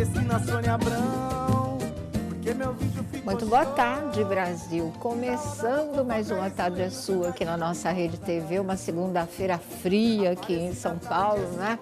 Teresina, Sônia Abrão, porque meu vídeo ficou... Muito boa tarde, Brasil. Começando mais uma Tarde é Sua aqui na nossa Rede TV, uma segunda-feira fria aqui em São Paulo, né?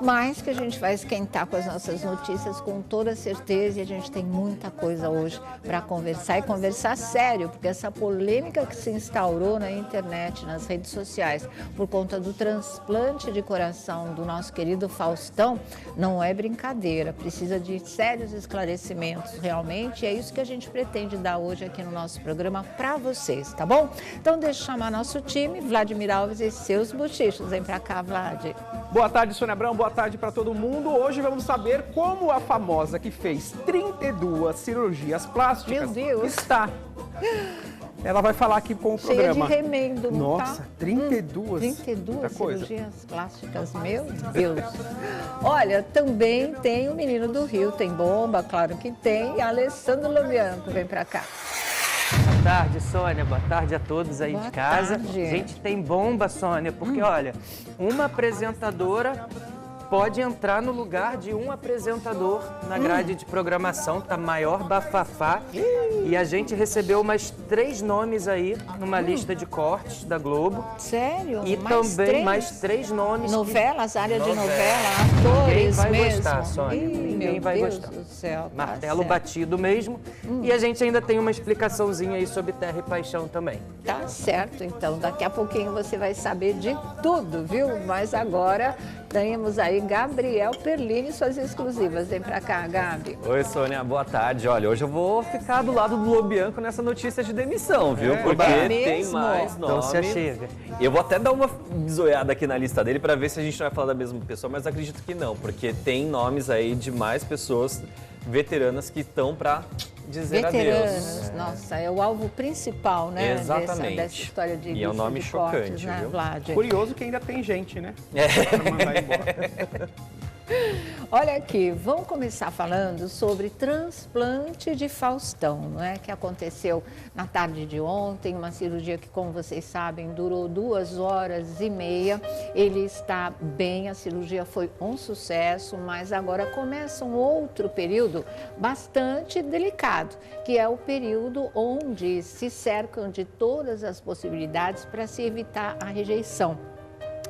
Mas que a gente vai esquentar com as nossas notícias com toda certeza, e a gente tem muita coisa hoje para conversar e conversar sério, porque essa polêmica que se instaurou na internet, nas redes sociais, por conta do transplante de coração do nosso querido Faustão, não é brincadeira, precisa de sérios esclarecimentos realmente, e é isso que a gente pretende dar hoje aqui no nosso programa para vocês, tá bom? Então deixa eu chamar nosso time, Vladimir Alves e seus bochichos. Vem para cá, Vlad. Boa tarde, Sônia Abrão, boa tarde para todo mundo. Hoje vamos saber como a famosa que fez 32 cirurgias plásticas está. Ela vai falar aqui com o programa. Cheia de remendo, não tá? Nossa, 32? 32 cirurgias plásticas, meu Deus. Olha, também tem o Menino do Rio, tem bomba, claro que tem. E a Alessandro Lobianco vem pra cá. Boa tarde, Sônia. Boa tarde a todos aí Boa de casa. tarde. Gente, tem bomba, Sônia, porque olha, uma apresentadora pode entrar no lugar de um apresentador na grade de programação, tá maior bafafá. E a gente recebeu mais 3 nomes aí numa lista de cortes da Globo. Sério? E também mais 3 nomes. Novelas, área de novela, Ninguém atores vai mesmo. gostar, Sônia. Ih, Ninguém meu vai Deus gostar. do céu, tá Martelo certo. batido mesmo. E a gente ainda tem uma explicaçãozinha aí sobre Terra e Paixão também. Tá certo, então daqui a pouquinho você vai saber de tudo, viu? Mas agora temos aí Gabriel Perlini e suas exclusivas. Vem pra cá, Gabi. Oi, Sônia, boa tarde. Olha, hoje eu vou ficar do lado do Lobianco nessa notícia de demissão, viu? Porque tem mesmo? mais Então nomes. se achega. Eu vou até dar uma bisoiada aqui na lista dele para ver se a gente vai falar da mesma pessoa, mas acredito que não, porque tem nomes aí de mais pessoas veteranas que estão para dizer Veteranos, adeus. nossa, é o alvo principal, né? Exatamente. Dessa história de E é um lista nome de chocante, cortes, né, viu? Vlad? Curioso que ainda tem gente, né? É. Pra mandar embora. Olha aqui, vamos começar falando sobre transplante de Faustão, não é? Que aconteceu na tarde de ontem, uma cirurgia que, como vocês sabem, durou 2 horas e meia. Ele está bem, a cirurgia foi um sucesso, mas agora começa um outro período bastante delicado, que é o período onde se cercam de todas as possibilidades para se evitar a rejeição.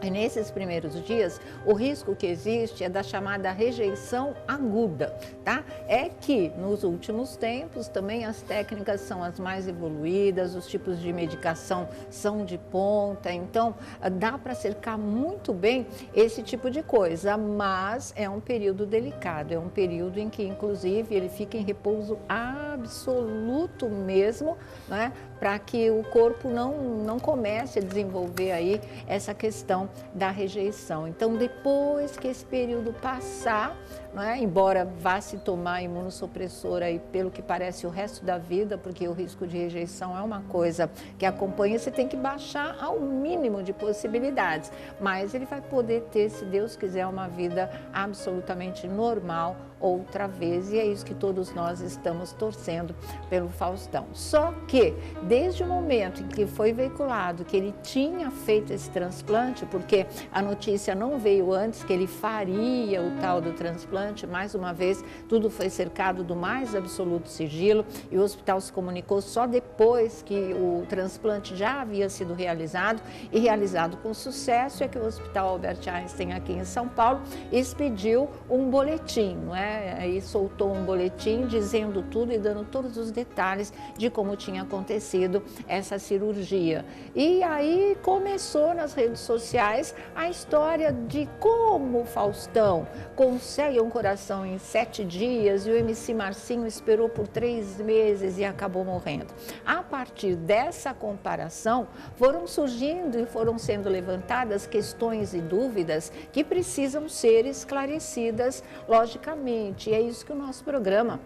E nesses primeiros dias, o risco que existe é da chamada rejeição aguda, tá? É que nos últimos tempos também as técnicas são as mais evoluídas, os tipos de medicação são de ponta, então dá para cercar muito bem esse tipo de coisa, mas é um período delicado, é um período em que inclusive ele fica em repouso absoluto mesmo, né? Para que o corpo não comece a desenvolver aí essa questão da rejeição. Então, depois que esse período passar, né, embora vá se tomar imunossupressor aí, pelo que parece, o resto da vida, porque o risco de rejeição é uma coisa que acompanha, você tem que baixar ao mínimo de possibilidades. Mas ele vai poder ter, se Deus quiser, uma vida absolutamente normal outra vez, e é isso que todos nós estamos torcendo pelo Faustão. Só que, desde o momento em que foi veiculado que ele tinha feito esse transplante, porque a notícia não veio antes que ele faria o tal do transplante, mais uma vez, tudo foi cercado do mais absoluto sigilo, e o hospital se comunicou só depois que o transplante já havia sido realizado, e realizado com sucesso, é que o Hospital Albert Einstein, aqui em São Paulo, expediu um boletim, não é? Aí soltou um boletim dizendo tudo e dando todos os detalhes de como tinha acontecido essa cirurgia. E aí começou nas redes sociais a história de como o Faustão consegue um coração em 7 dias e o MC Marcinho esperou por 3 meses e acabou morrendo. A partir dessa comparação, foram surgindo e foram sendo levantadas questões e dúvidas que precisam ser esclarecidas logicamente. E é isso que o nosso programa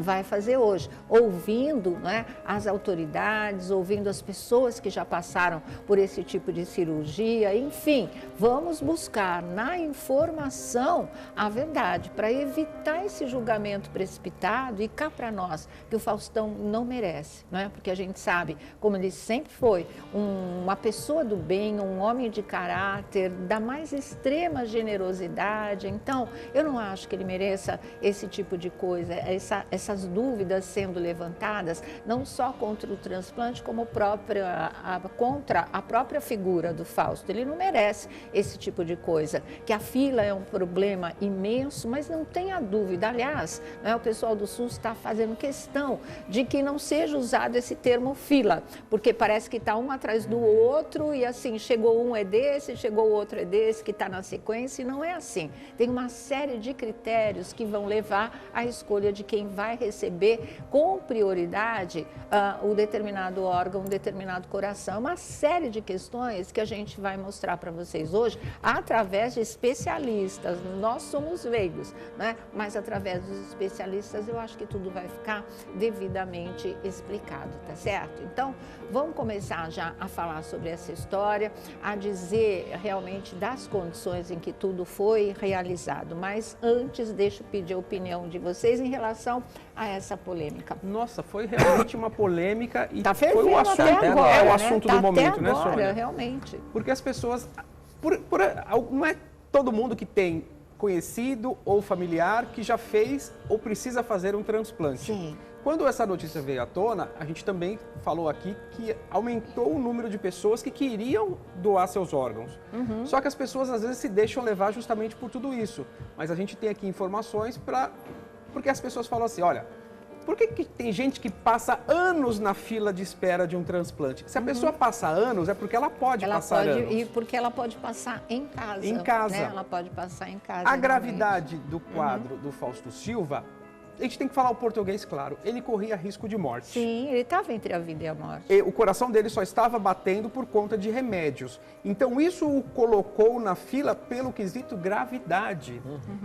vai fazer hoje, ouvindo, né, as autoridades, ouvindo as pessoas que já passaram por esse tipo de cirurgia, enfim, vamos buscar na informação a verdade para evitar esse julgamento precipitado e cá para nós, que o Faustão não merece, né? Porque a gente sabe como ele sempre foi uma pessoa do bem, um homem de caráter, da mais extrema generosidade, então eu não acho que ele mereça esse tipo de coisa, essas dúvidas sendo levantadas, não só contra o transplante, como contra a própria figura do Fausto. Ele não merece esse tipo de coisa, que a fila é um problema imenso, mas não tenha dúvida. Aliás, né, o pessoal do SUS está fazendo questão de que não seja usado esse termo fila, porque parece que está um atrás do outro e assim, chegou um é desse, chegou o outro é desse, que está na sequência, e não é assim. Tem uma série de critérios que vão levar à escolha de quem vai receber com prioridade o determinado órgão, um determinado coração. Uma série de questões que a gente vai mostrar para vocês hoje através de especialistas. Nós somos leigos, né? Mas através dos especialistas eu acho que tudo vai ficar devidamente explicado, tá certo? Então, vamos começar já a falar sobre essa história, a dizer realmente das condições em que tudo foi realizado. Mas antes, deixa eu pedir a opinião de vocês em relação a essa polêmica. Nossa, foi realmente uma polêmica e tá foi o assunto, até agora, é o né? assunto Tá do momento, até agora, né, Sônia? Realmente. Porque as pessoas, não é todo mundo que tem conhecido ou familiar que já fez ou precisa fazer um transplante. Sim. Quando essa notícia veio à tona, a gente também falou aqui que aumentou o número de pessoas que queriam doar seus órgãos. Só que as pessoas às vezes se deixam levar justamente por tudo isso. Mas a gente tem aqui informações porque as pessoas falam assim, olha, por que tem gente que passa anos na fila de espera de um transplante? Se a pessoa passa anos, é porque ela pode passar anos. E porque ela pode passar em casa. Em casa. Né? Ela pode passar em casa. A realmente. gravidade do quadro do Fausto Silva, a gente tem que falar o português claro, ele corria risco de morte. Sim, ele estava entre a vida e a morte. E o coração dele só estava batendo por conta de remédios. Então isso o colocou na fila pelo quesito gravidade.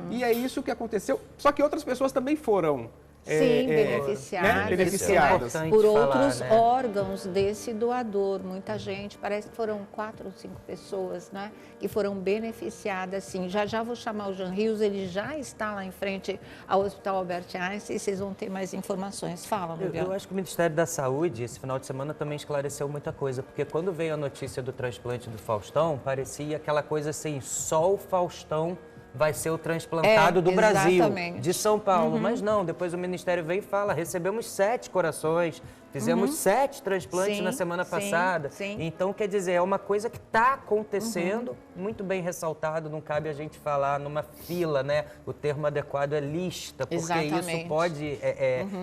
E é isso que aconteceu. Só que outras pessoas também foram beneficiadas, né? Beneficiadas. Por outros órgãos desse doador. Muita gente, parece que foram 4 ou 5 pessoas, né, que foram beneficiadas, sim. Já vou chamar o Jean Rios, ele já está lá em frente ao Hospital Albert Einstein e vocês vão ter mais informações. Fala, Miguel. Eu acho que o Ministério da Saúde, esse final de semana, também esclareceu muita coisa, porque quando veio a notícia do transplante do Faustão, parecia aquela coisa assim, só o Faustão vai ser o transplantado do Brasil, de São Paulo. Mas não, depois o Ministério veio e fala, recebemos 7 corações, fizemos 7 transplantes na semana passada. Então, quer dizer, é uma coisa que está acontecendo, muito bem ressaltado, não cabe a gente falar numa fila, né? O termo adequado é lista, porque isso pode,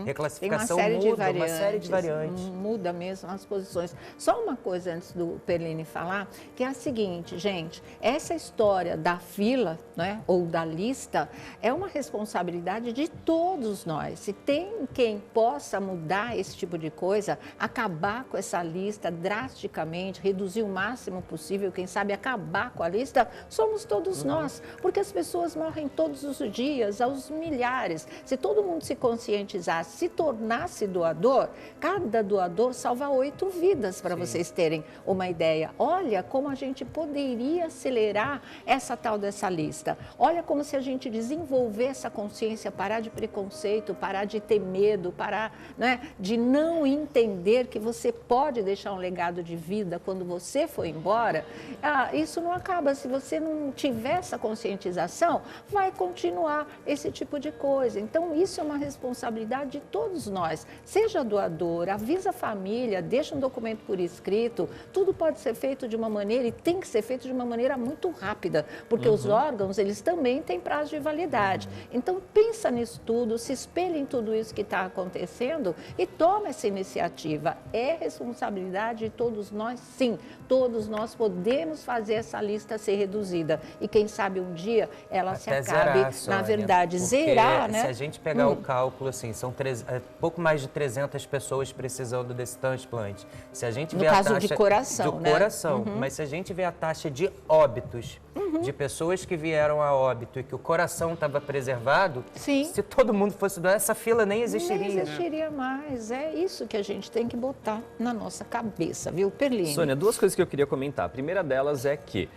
reclassificação muda, uma série de variantes. Muda mesmo as posições. Só uma coisa antes do Perline falar, que é a seguinte, gente, essa história da fila, né? Ou da lista, é uma responsabilidade de todos nós. Se tem quem possa mudar esse tipo de coisa, acabar com essa lista drasticamente, reduzir o máximo possível, quem sabe acabar com a lista, somos todos nós. Porque as pessoas morrem todos os dias, aos milhares. Se todo mundo se conscientizasse, se tornasse doador, cada doador salva 8 vidas, para vocês terem uma ideia. Olha como a gente poderia acelerar essa tal dessa lista. Olha como se a gente desenvolver essa consciência, parar de preconceito, parar de ter medo, parar, né, de não entender que você pode deixar um legado de vida quando você for embora. Isso não acaba. Se você não tiver essa conscientização, vai continuar esse tipo de coisa. Então, isso é uma responsabilidade de todos nós. Seja doador, avisa a família, deixa um documento por escrito. Tudo pode ser feito de uma maneira e tem que ser feito de uma maneira muito rápida, porque os órgãos, eles também têm prazo de validade. Então, pensa nisso tudo, se espelha em tudo isso que está acontecendo e toma essa iniciativa, é responsabilidade de todos nós, sim. Todos nós podemos fazer essa lista ser reduzida. E quem sabe um dia ela se acabe, zerar, Sônia, na verdade, zerar, né? Se a gente pegar o cálculo, assim, são pouco mais de 300 pessoas precisando desse transplante. Se a gente vê a taxa de coração, né? Coração, mas se a gente vê a taxa de óbitos, de pessoas que vieram a óbito e que o coração estava preservado, sim, se todo mundo fosse doar, essa fila nem existiria. Nem existiria mais. É isso que a gente tem que botar na nossa cabeça, viu, Perline? Sônia, duas coisas que eu queria comentar. A primeira delas é que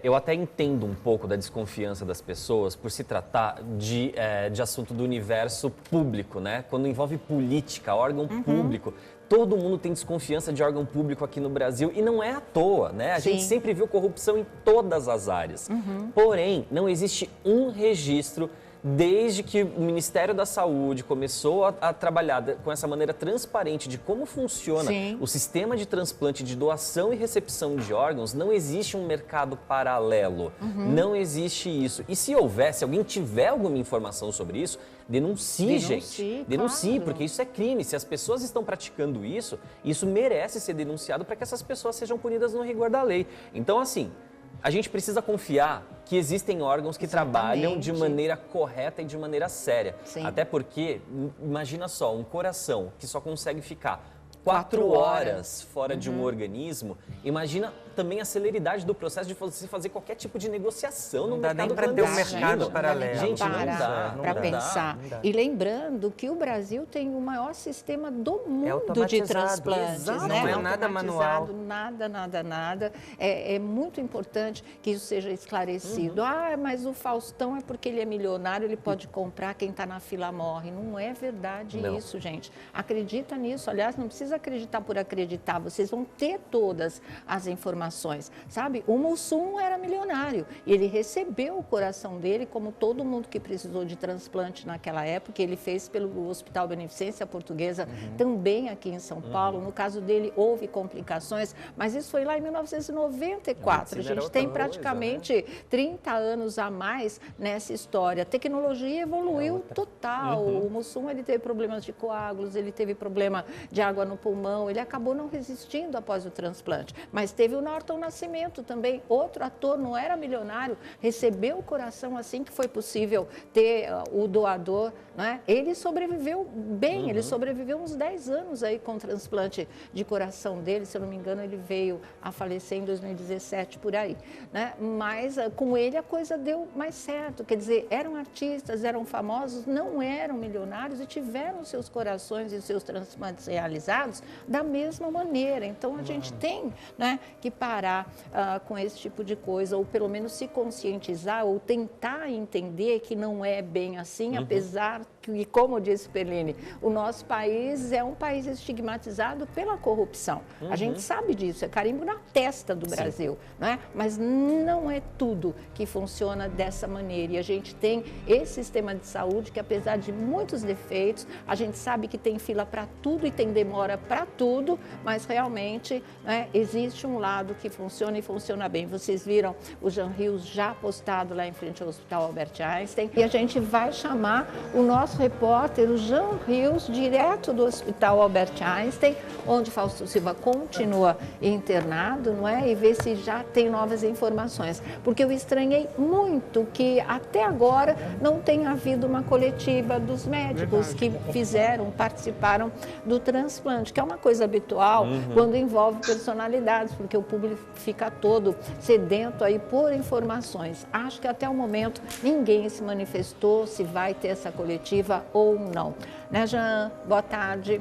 eu até entendo um pouco da desconfiança das pessoas por se tratar de assunto do universo público, né? Quando envolve política, órgão público. Todo mundo tem desconfiança de órgão público aqui no Brasil e não é à toa, né? A gente sempre viu corrupção em todas as áreas. Porém, não existe um registro desde que o Ministério da Saúde começou a trabalhar com essa maneira transparente de como funciona o sistema de transplante, de doação e recepção de órgãos. Não existe um mercado paralelo, não existe isso. E se houver, se alguém tiver alguma informação sobre isso, denuncie, gente. Denuncie, claro, porque isso é crime. Se as pessoas estão praticando isso, isso merece ser denunciado para que essas pessoas sejam punidas no rigor da lei. Então, assim, a gente precisa confiar que existem órgãos que trabalham de maneira correta e de maneira séria. Até porque, imagina só, um coração que só consegue ficar 4 horas fora de um organismo, imagina também a celeridade do processo de você fazer qualquer tipo de negociação no mercado clandestino. Não dá nem para ter um mercado paralelo. Gente, não dá para pensar. E lembrando que o Brasil tem o maior sistema do mundo de transplantes. Exato, né? Não é nada manual. Nada. É muito importante que isso seja esclarecido. Mas o Faustão é porque ele é milionário, ele pode comprar, quem está na fila morre. Não é verdade isso, gente. Acredita nisso. Aliás, não precisa acreditar por acreditar. Vocês vão ter todas as informações. Sabe, o Mussum era milionário e ele recebeu o coração dele, como todo mundo que precisou de transplante naquela época. Ele fez pelo Hospital Beneficência Portuguesa, também aqui em São Paulo. No caso dele, houve complicações, mas isso foi lá em 1994. A gente tem praticamente 30 anos a mais nessa história. A tecnologia evoluiu total. O Mussum, ele teve problemas de coágulos, ele teve problema de água no pulmão, ele acabou não resistindo após o transplante, mas teve o Norton Nascimento também, outro ator, não era milionário, recebeu o coração assim que foi possível ter o doador, né? Ele sobreviveu bem, ele sobreviveu uns 10 anos aí com o transplante de coração dele, se eu não me engano ele veio a falecer em 2017 por aí, né? Mas com ele a coisa deu mais certo, quer dizer, eram artistas, eram famosos, não eram milionários e tiveram seus corações e seus transplantes realizados da mesma maneira. Então a gente tem, né, que parar com esse tipo de coisa, ou pelo menos se conscientizar, ou tentar entender que não é bem assim, apesar que, como disse Perline, o nosso país é um país estigmatizado pela corrupção. A gente sabe disso, é carimbo na testa do Brasil, não é? Mas não é tudo que funciona dessa maneira. E a gente tem esse sistema de saúde que, apesar de muitos defeitos, a gente sabe que tem fila para tudo e tem demora para tudo, mas realmente, né, existe um lado que funciona e funciona bem. Vocês viram o Jean Rios já postado lá em frente ao Hospital Albert Einstein, e a gente vai chamar o nosso repórter, o Jean Rios, direto do Hospital Albert Einstein, onde Fausto Silva continua internado, não é? E ver se já tem novas informações. Porque eu estranhei muito que até agora não tenha havido uma coletiva dos médicos que participaram do transplante, que é uma coisa habitual quando envolve personalidades, porque o público fica todo sedento aí por informações. Acho que até o momento ninguém se manifestou se vai ter essa coletiva ou não. Né, Jean? Boa tarde.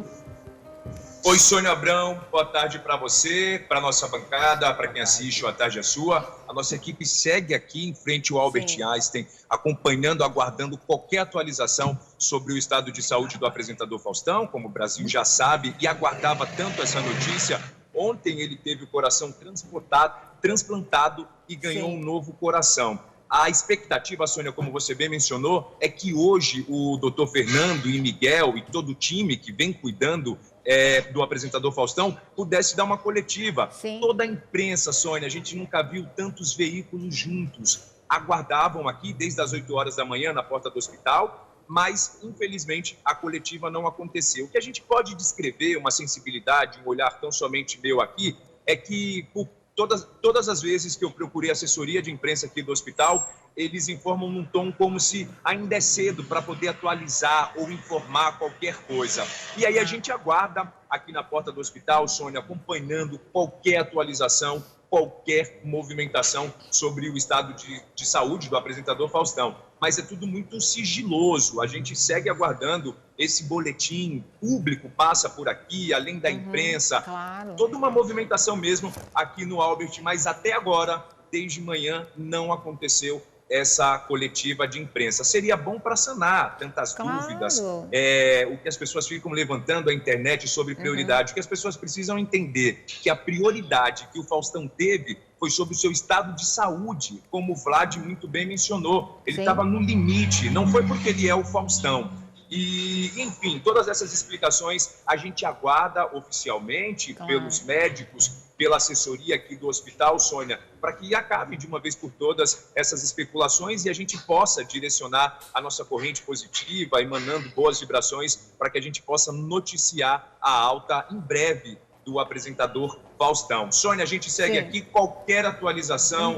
Oi, Sônia Abrão, boa tarde para você, para nossa bancada, para quem assiste, a tarde é sua. A nossa equipe segue aqui em frente ao Albert Einstein, acompanhando, aguardando qualquer atualização sobre o estado de saúde do apresentador Faustão, como o Brasil já sabe, e aguardava tanto essa notícia. Ontem ele teve o coração transplantado e ganhou um novo coração. A expectativa, Sônia, como você bem mencionou, é que hoje o doutor Fernando e Miguel e todo o time que vem cuidando do apresentador Faustão pudesse dar uma coletiva. Toda a imprensa, Sônia, a gente nunca viu tantos veículos juntos. Aguardavam aqui desde as 8 horas da manhã na porta do hospital mas, infelizmente, a coletiva não aconteceu. O que a gente pode descrever, uma sensibilidade, um olhar tão somente meu aqui, é que por todas as vezes que eu procurei assessoria de imprensa aqui do hospital, eles informam num tom como se ainda é cedo para poder atualizar ou informar qualquer coisa. E aí a gente aguarda aqui na porta do hospital, Sônia, acompanhando qualquer atualização, qualquer movimentação sobre o estado de saúde do apresentador Faustão. Mas é tudo muito sigiloso, a gente segue aguardando esse boletim público, passa por aqui, além da imprensa, claro. Toda uma movimentação mesmo aqui no Albert, mas até agora, desde manhã, não aconteceu essa coletiva de imprensa. Seria bom para sanar tantas dúvidas, o que as pessoas ficam levantando à internet sobre prioridade, o que as pessoas precisam entender, que a prioridade que o Faustão teve foi sobre o seu estado de saúde, como o Vlad muito bem mencionou. Ele estava no limite, não foi porque ele é o Faustão. E, enfim, todas essas explicações a gente aguarda oficialmente pelos médicos, pela assessoria aqui do hospital, Sônia, para que acabe de uma vez por todas essas especulações e a gente possa direcionar a nossa corrente positiva, emanando boas vibrações, para que a gente possa noticiar a alta em breve do apresentador Faustão. Sônia, a gente segue aqui, qualquer atualização,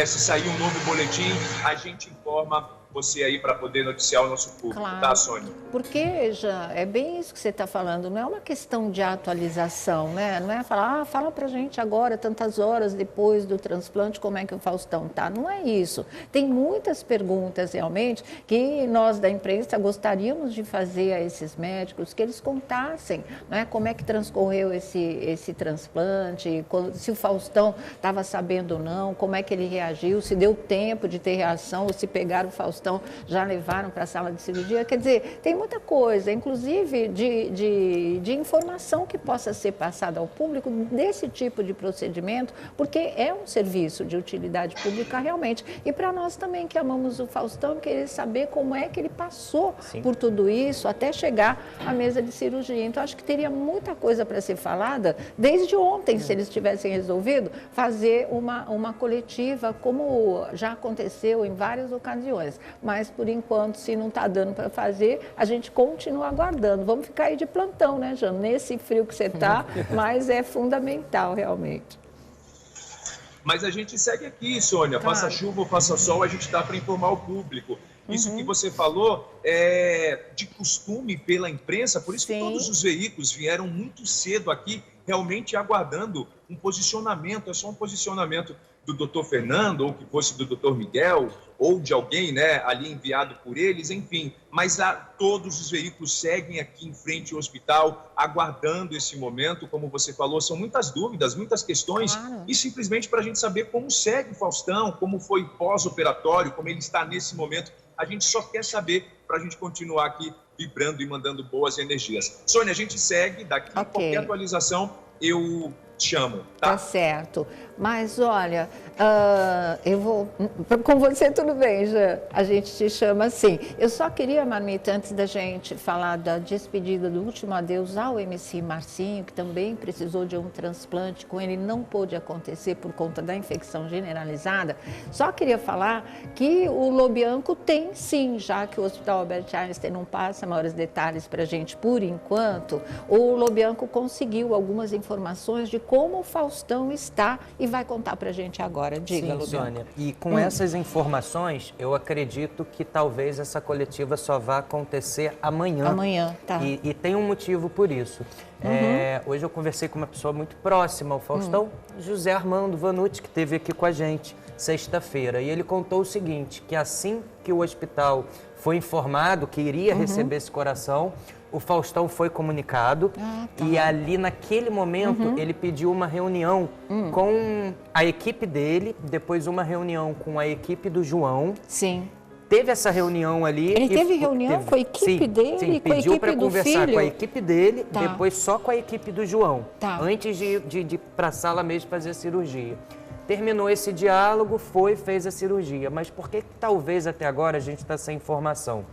se sair um novo boletim, a gente informa você aí para poder noticiar o nosso público, tá, Sônia? Porque, Jean, é bem isso que você está falando, não é uma questão de atualização, né? Não é falar, fala pra gente agora, tantas horas depois do transplante, como é que o Faustão tá. Não é isso. Tem muitas perguntas, realmente, que nós da imprensa gostaríamos de fazer a esses médicos, que eles contassem, né? Como é que transcorreu esse transplante, se o Faustão estava sabendo ou não, como é que ele reagiu, se deu tempo de ter reação, ou se pegaram o Faustão, já levaram para a sala de cirurgia. Quer dizer, tem muita coisa, inclusive de informação que possa ser passada ao público desse tipo de procedimento, porque é um serviço de utilidade pública realmente. E para nós também que amamos o Faustão, querer saber como é que ele passou por tudo isso até chegar à mesa de cirurgia. Então, acho que teria muita coisa para ser falada desde ontem, se eles tivessem resolvido fazer uma coletiva, como já aconteceu em várias ocasiões. Mas, por enquanto, se não está dando para fazer, a gente continua aguardando. Vamos ficar aí de plantão, né, Jana? Nesse frio que você está, mas é fundamental, realmente. Mas a gente segue aqui, Sônia. Claro. Faça chuva ou faça sol, a gente está para informar o público. Isso que você falou é de costume pela imprensa, por isso que todos os veículos vieram muito cedo aqui, realmente aguardando um posicionamento. É só um posicionamento do doutor Fernando, ou que fosse do doutor Miguel, ou de alguém, né, ali enviado por eles, enfim. Mas todos os veículos seguem aqui em frente ao hospital, aguardando esse momento. Como você falou, são muitas dúvidas, muitas questões, e simplesmente para a gente saber como segue o Faustão, como foi pós-operatório, como ele está nesse momento. A gente só quer saber para a gente continuar aqui vibrando e mandando boas energias. Sônia, a gente segue, daqui qualquer atualização eu chamo, tá? Tá certo. Mas, olha, eu vou... Com você tudo bem, Jean. A gente te chama assim. Eu só queria, Marmita, antes da gente falar da despedida do último adeus ao MC Marcinho, que também precisou de um transplante, com ele não pôde acontecer por conta da infecção generalizada, só queria falar que o Lobianco tem sim, já que o Hospital Albert Einstein não passa maiores detalhes para a gente por enquanto, o Lobianco conseguiu algumas informações de como o Faustão está e vai contar para a gente agora. Diga, Lobianco. Sônia. E com essas informações, eu acredito que talvez essa coletiva só vá acontecer amanhã. Amanhã, tá. E tem um motivo por isso. Hoje eu conversei com uma pessoa muito próxima ao Faustão, José Armando Vanucci, que esteve aqui com a gente sexta-feira. E ele contou o seguinte, que assim que o hospital foi informado que iria receber esse coração, o Faustão foi comunicado e ali naquele momento ele pediu uma reunião com a equipe dele, depois uma reunião com a equipe do João. Sim. Teve essa reunião ali. Ele teve reunião com a equipe dele, sim, com a pediu equipe para do conversar filho? com a equipe dele, depois só com a equipe do João, antes de ir para a sala mesmo fazer a cirurgia. Terminou esse diálogo, fez a cirurgia. Mas por que talvez até agora a gente está sem informação?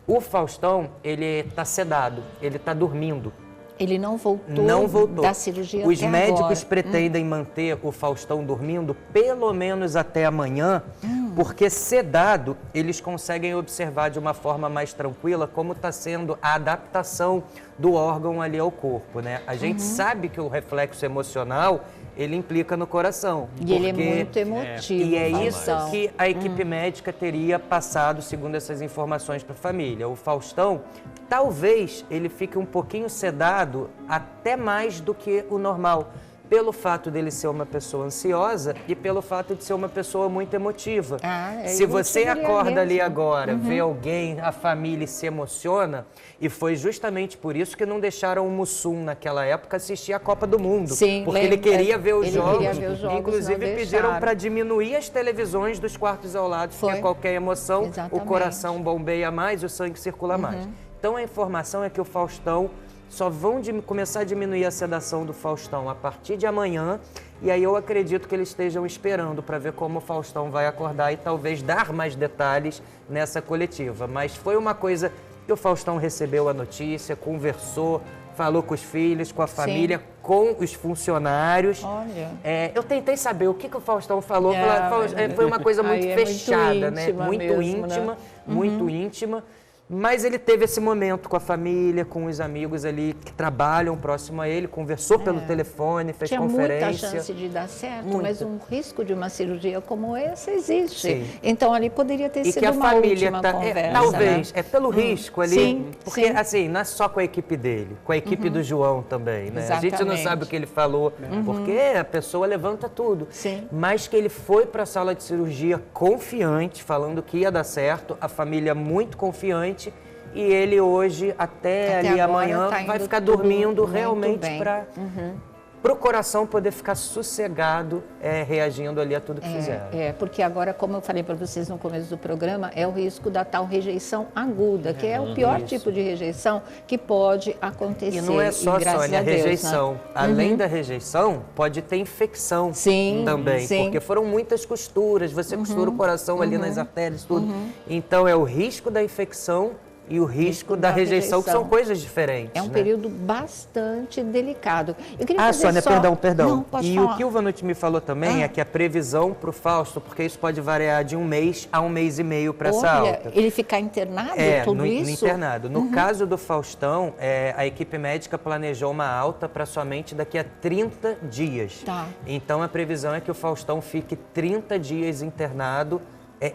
O Faustão, ele está sedado, ele está dormindo. Ele não voltou da cirurgia Os até médicos agora. pretendem manter o Faustão dormindo pelo menos até amanhã, Porque sedado, eles conseguem observar de uma forma mais tranquila como está sendo a adaptação do órgão ali ao corpo, né? A gente sabe que o reflexo emocional, ele implica no coração. E ele é muito emotivo. E é isso que a equipe médica teria passado, segundo essas informações, para a família. O Faustão, talvez ele fique um pouquinho sedado, até mais do que o normal, pelo fato dele ser uma pessoa ansiosa e pelo fato de ser uma pessoa muito emotiva. Se você acorda ali agora, vê alguém, a família, e se emociona, e foi justamente por isso que não deixaram o Mussum, naquela época, assistir a Copa do Mundo. Sim, porque ele queria ver os jogos, inclusive pediram para diminuir as televisões dos quartos ao lado, porque a qualquer emoção, o coração bombeia mais, o sangue circula mais. Então a informação é que o Faustão, só vão começar a diminuir a sedação do Faustão a partir de amanhã, e aí eu acredito que eles estejam esperando para ver como o Faustão vai acordar e talvez dar mais detalhes nessa coletiva. Mas foi uma coisa que o Faustão recebeu a notícia, conversou, falou com os filhos, com a família, com os funcionários. Olha. Eu tentei saber o que o Faustão falou. Foi uma coisa muito fechada, né? Muito íntima, muito íntima. Mas ele teve esse momento com a família, com os amigos ali que trabalham próximo a ele, conversou pelo telefone, fez conferência. Tinha muita chance de dar certo, mas um risco de uma cirurgia como essa existe. Então ali poderia ter sido uma última conversa. Talvez, pelo risco ali, porque assim, não é só com a equipe dele, com a equipe do João também, né? A gente não sabe o que ele falou, porque a pessoa levanta tudo. Mas que ele foi para a sala de cirurgia confiante, falando que ia dar certo, a família muito confiante. E ele hoje, até ali amanhã, vai ficar dormindo realmente para o coração poder ficar sossegado, reagindo ali a tudo que fizeram. Porque agora, como eu falei para vocês no começo do programa, é o risco da tal rejeição aguda, que é o pior tipo de rejeição que pode acontecer. E não é só, Sônia, a rejeição. Né? Além da rejeição, pode ter infecção também, porque foram muitas costuras, você costura o coração ali nas artérias, tudo. Então, é o risco da infecção e o risco da rejeição, que são coisas diferentes. É um período bastante delicado. Sônia, perdão. Não, e falar. O que o Vanucci me falou também é que a previsão para o Fausto, porque isso pode variar de 1 mês a 1 mês e meio para essa alta. Ele ficar internado, tudo isso? Internado. No caso do Faustão, a equipe médica planejou uma alta para somente daqui a 30 dias. Então a previsão é que o Faustão fique 30 dias internado,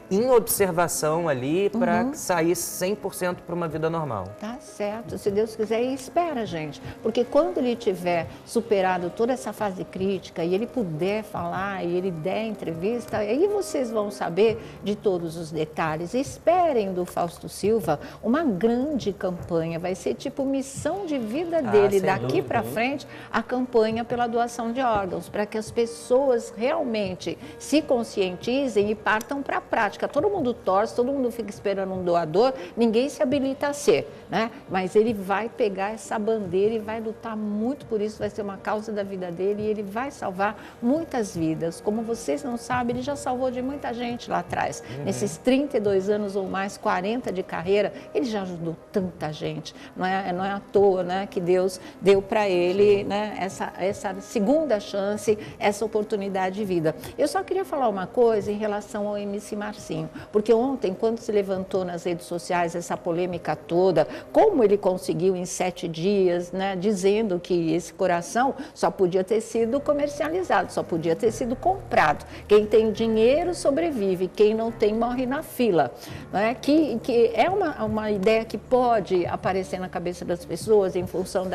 em observação ali, para sair 100% para uma vida normal. Tá certo, se Deus quiser, e espera, gente. Porque quando ele tiver superado toda essa fase crítica e ele puder falar e ele der entrevista, aí vocês vão saber de todos os detalhes. Esperem do Fausto Silva uma grande campanha, vai ser tipo missão de vida dele, daqui para frente, a campanha pela doação de órgãos, para que as pessoas realmente se conscientizem e partam para a prática. Todo mundo torce, todo mundo fica esperando um doador, ninguém se habilita a ser, né? Mas ele vai pegar essa bandeira e vai lutar muito por isso, vai ser uma causa da vida dele e ele vai salvar muitas vidas. Como vocês não sabem, ele já salvou de muita gente lá atrás. Nesses 32 anos ou mais, 40 de carreira, ele já ajudou tanta gente. Não é à toa, né, que Deus deu para ele, né, essa segunda chance, essa oportunidade de vida. Eu só queria falar uma coisa em relação ao MC Marcinho, porque ontem, quando se levantou nas redes sociais essa polêmica toda, como ele conseguiu em 7 dias, né, dizendo que esse coração só podia ter sido comercializado, só podia ter sido comprado. Quem tem dinheiro sobrevive, quem não tem morre na fila. Né? Que é uma ideia que pode aparecer na cabeça das pessoas em função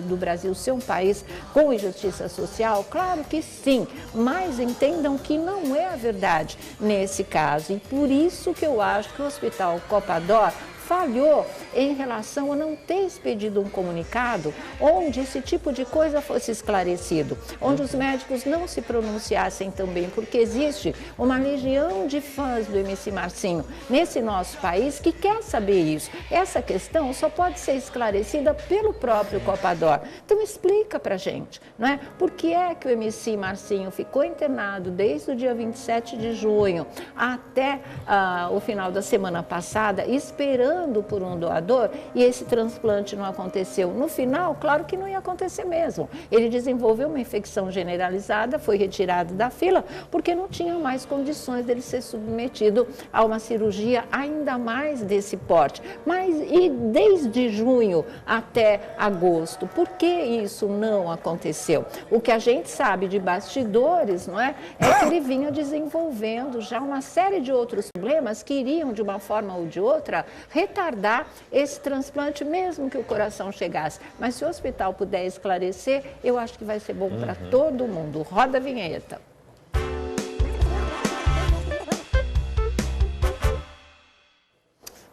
do Brasil ser um país com injustiça social? Claro que sim, mas entendam que não é a verdade nesse caso. E por isso que eu acho que o Hospital Copa-Dor falhou em relação a não ter expedido um comunicado onde esse tipo de coisa fosse esclarecido, onde os médicos não se pronunciassem também, porque existe uma legião de fãs do MC Marcinho nesse nosso país que quer saber isso. Essa questão só pode ser esclarecida pelo próprio Copa-Dor. Então explica pra gente, não é? Por que é que o MC Marcinho ficou internado desde o dia 27 de junho até o final da semana passada, esperando por um doador? doador e esse transplante não aconteceu. No final, claro que não ia acontecer mesmo. Ele desenvolveu uma infecção generalizada, foi retirado da fila, porque não tinha mais condições dele ser submetido a uma cirurgia ainda mais desse porte. Mas e desde junho até agosto, por que isso não aconteceu? O que a gente sabe de bastidores, não é que ele vinha desenvolvendo já uma série de outros problemas que iriam, de uma forma ou de outra, retardar esse transplante, mesmo que o coração chegasse. Mas se o hospital puder esclarecer, eu acho que vai ser bom para todo mundo. Roda a vinheta.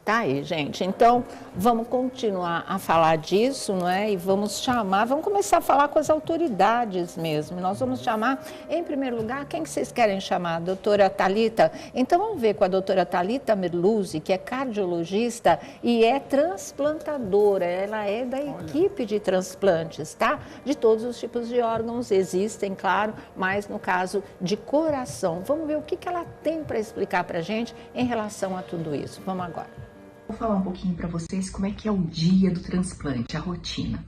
Tá aí, gente. Então, vamos continuar a falar disso, não é? E vamos começar a falar com as autoridades mesmo. Nós vamos chamar, em primeiro lugar, quem que vocês querem chamar? A doutora Thalita? Então, vamos ver com a doutora Thalita Merluzzi, que é cardiologista e é transplantadora. Ela é da equipe de transplantes, tá? De todos os tipos de órgãos existem, claro, mas no caso de coração. Vamos ver o que ela tem para explicar para a gente em relação a tudo isso. Vamos agora. Vou falar um pouquinho para vocês como é que é o dia do transplante, a rotina.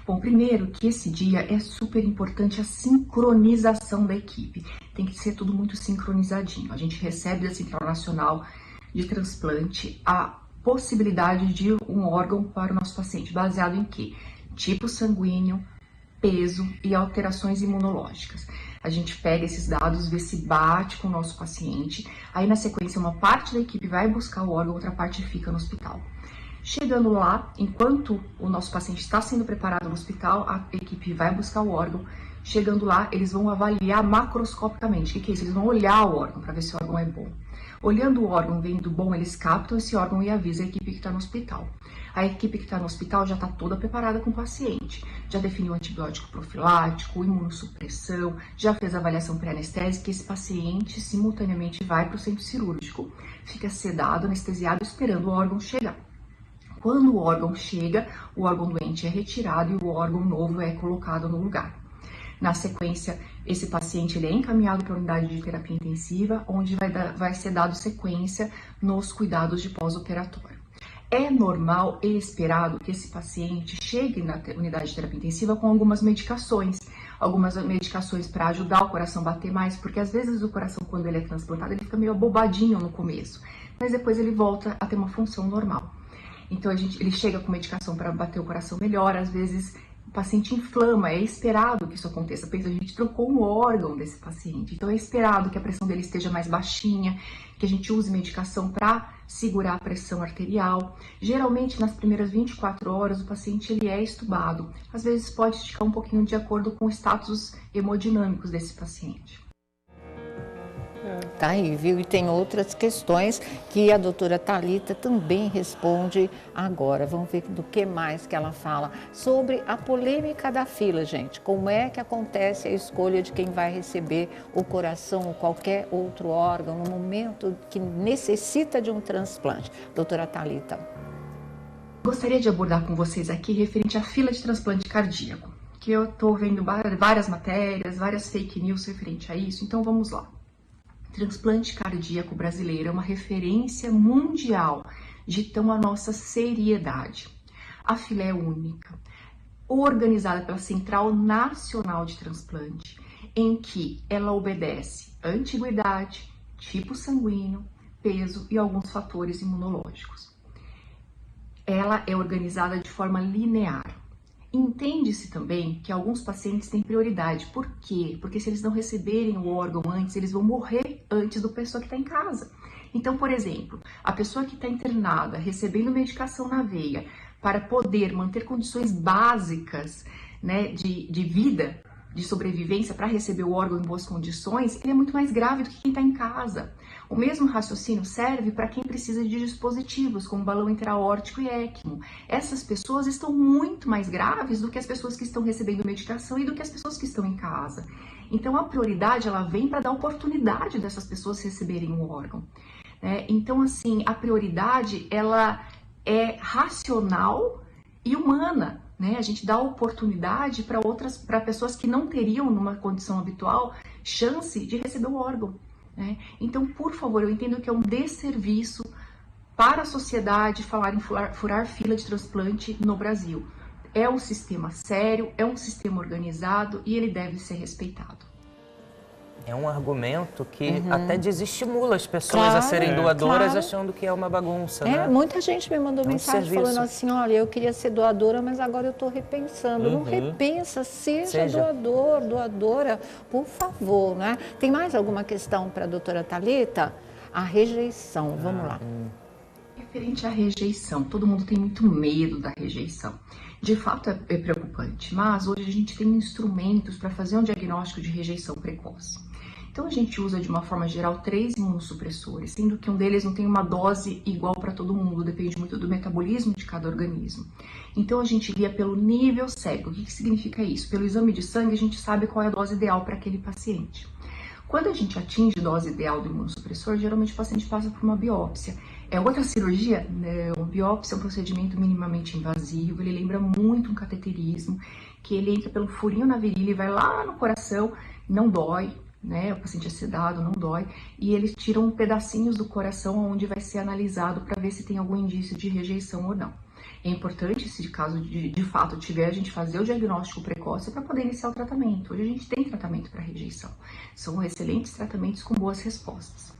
Bom, primeiro que esse dia é super importante a sincronização da equipe. Tem que ser tudo muito sincronizadinho. A gente recebe da Central Nacional de Transplante a possibilidade de um órgão para o nosso paciente, baseado em quê? Tipo sanguíneo, peso e alterações imunológicas. A gente pega esses dados, vê se bate com o nosso paciente. Aí, na sequência, uma parte da equipe vai buscar o órgão, outra parte fica no hospital. Chegando lá, enquanto o nosso paciente está sendo preparado no hospital, a equipe vai buscar o órgão. Chegando lá, eles vão avaliar macroscopicamente. O que é isso? Eles vão olhar o órgão para ver se o órgão é bom. Olhando o órgão, vendo bom, eles captam esse órgão e avisam a equipe que está no hospital. A equipe que está no hospital já está toda preparada com o paciente. Já definiu antibiótico profilático, imunossupressão, já fez a avaliação pré-anestésica. Esse paciente simultaneamente vai para o centro cirúrgico. Fica sedado, anestesiado, esperando o órgão chegar. Quando o órgão chega, o órgão doente é retirado e o órgão novo é colocado no lugar. Na sequência, esse paciente ele é encaminhado para a unidade de terapia intensiva, onde vai ser dado sequência nos cuidados de pós-operatório. É normal e esperado que esse paciente chegue na unidade de terapia intensiva com algumas medicações para ajudar o coração a bater mais, porque às vezes o coração, quando ele é transplantado, ele fica meio abobadinho no começo, mas depois ele volta a ter uma função normal. Então ele chega com medicação para bater o coração melhor, às vezes o paciente inflama, é esperado que isso aconteça. Pensa, a gente trocou um órgão desse paciente, então é esperado que a pressão dele esteja mais baixinha, que a gente use medicação para segurar a pressão arterial. Geralmente, nas primeiras 24 horas, o paciente ele é estubado. Às vezes pode esticar um pouquinho de acordo com os status hemodinâmicos desse paciente. Tá aí, viu? E tem outras questões que a doutora Thalita também responde agora. Vamos ver do que mais que ela fala. Sobre a polêmica da fila, gente. Como é que acontece a escolha de quem vai receber o coração ou qualquer outro órgão no momento que necessita de um transplante? Doutora Thalita. Gostaria de abordar com vocês aqui referente à fila de transplante cardíaco, que eu estou vendo várias matérias, várias fake news referente a isso, então vamos lá. Transplante cardíaco brasileiro é uma referência mundial, ditando a nossa seriedade. A fila é única, organizada pela Central Nacional de Transplante, em que ela obedece antiguidade, tipo sanguíneo, peso e alguns fatores imunológicos. Ela é organizada de forma linear. Entende-se também que alguns pacientes têm prioridade. Por quê? Porque se eles não receberem o órgão antes, eles vão morrer antes da pessoa que está em casa. Então, por exemplo, a pessoa que está internada, recebendo medicação na veia, para poder manter condições básicas, né, de vida, de sobrevivência, para receber o órgão em boas condições, ele é muito mais grave do que quem está em casa. O mesmo raciocínio serve para quem precisa de dispositivos, como balão intra-aórtico e ECMO. Essas pessoas estão muito mais graves do que as pessoas que estão recebendo medicação e do que as pessoas que estão em casa. Então, a prioridade, ela vem para dar oportunidade dessas pessoas receberem o órgão. Então, assim, a prioridade, ela é racional e humana. A gente dá oportunidade para pessoas que não teriam, numa condição habitual, chance de receber o órgão. Então, por favor, eu entendo que é um desserviço para a sociedade falar em furar fila de transplante no Brasil. É um sistema sério, é um sistema organizado e ele deve ser respeitado. É um argumento que até desestimula as pessoas a serem doadoras, achando que é uma bagunça, né? Muita gente me mandou mensagem falando assim, olha, eu queria ser doadora, mas agora eu estou repensando. Não repensa, seja doador, doadora, por favor, né? Tem mais alguma questão para a doutora Thalita? A rejeição, vamos lá. Referente à rejeição, todo mundo tem muito medo da rejeição. De fato é preocupante, mas hoje a gente tem instrumentos para fazer um diagnóstico de rejeição precoce. Então a gente usa de uma forma geral 3 imunossupressores, sendo que um deles não tem uma dose igual para todo mundo, depende muito do metabolismo de cada organismo. Então a gente guia pelo nível cérebro. O que significa isso? Pelo exame de sangue a gente sabe qual é a dose ideal para aquele paciente. Quando a gente atinge a dose ideal do imunossupressor, geralmente o paciente passa por uma biópsia. É outra cirurgia? Não. Biópsia é um procedimento minimamente invasivo, ele lembra muito um cateterismo, que ele entra pelo furinho na virilha e vai lá no coração, não dói, né? O paciente é sedado, não dói, e eles tiram pedacinhos do coração onde vai ser analisado para ver se tem algum indício de rejeição ou não. É importante, se caso de fato tiver, a gente fazer o diagnóstico precoce para poder iniciar o tratamento. Hoje a gente tem tratamento para rejeição. São excelentes tratamentos com boas respostas.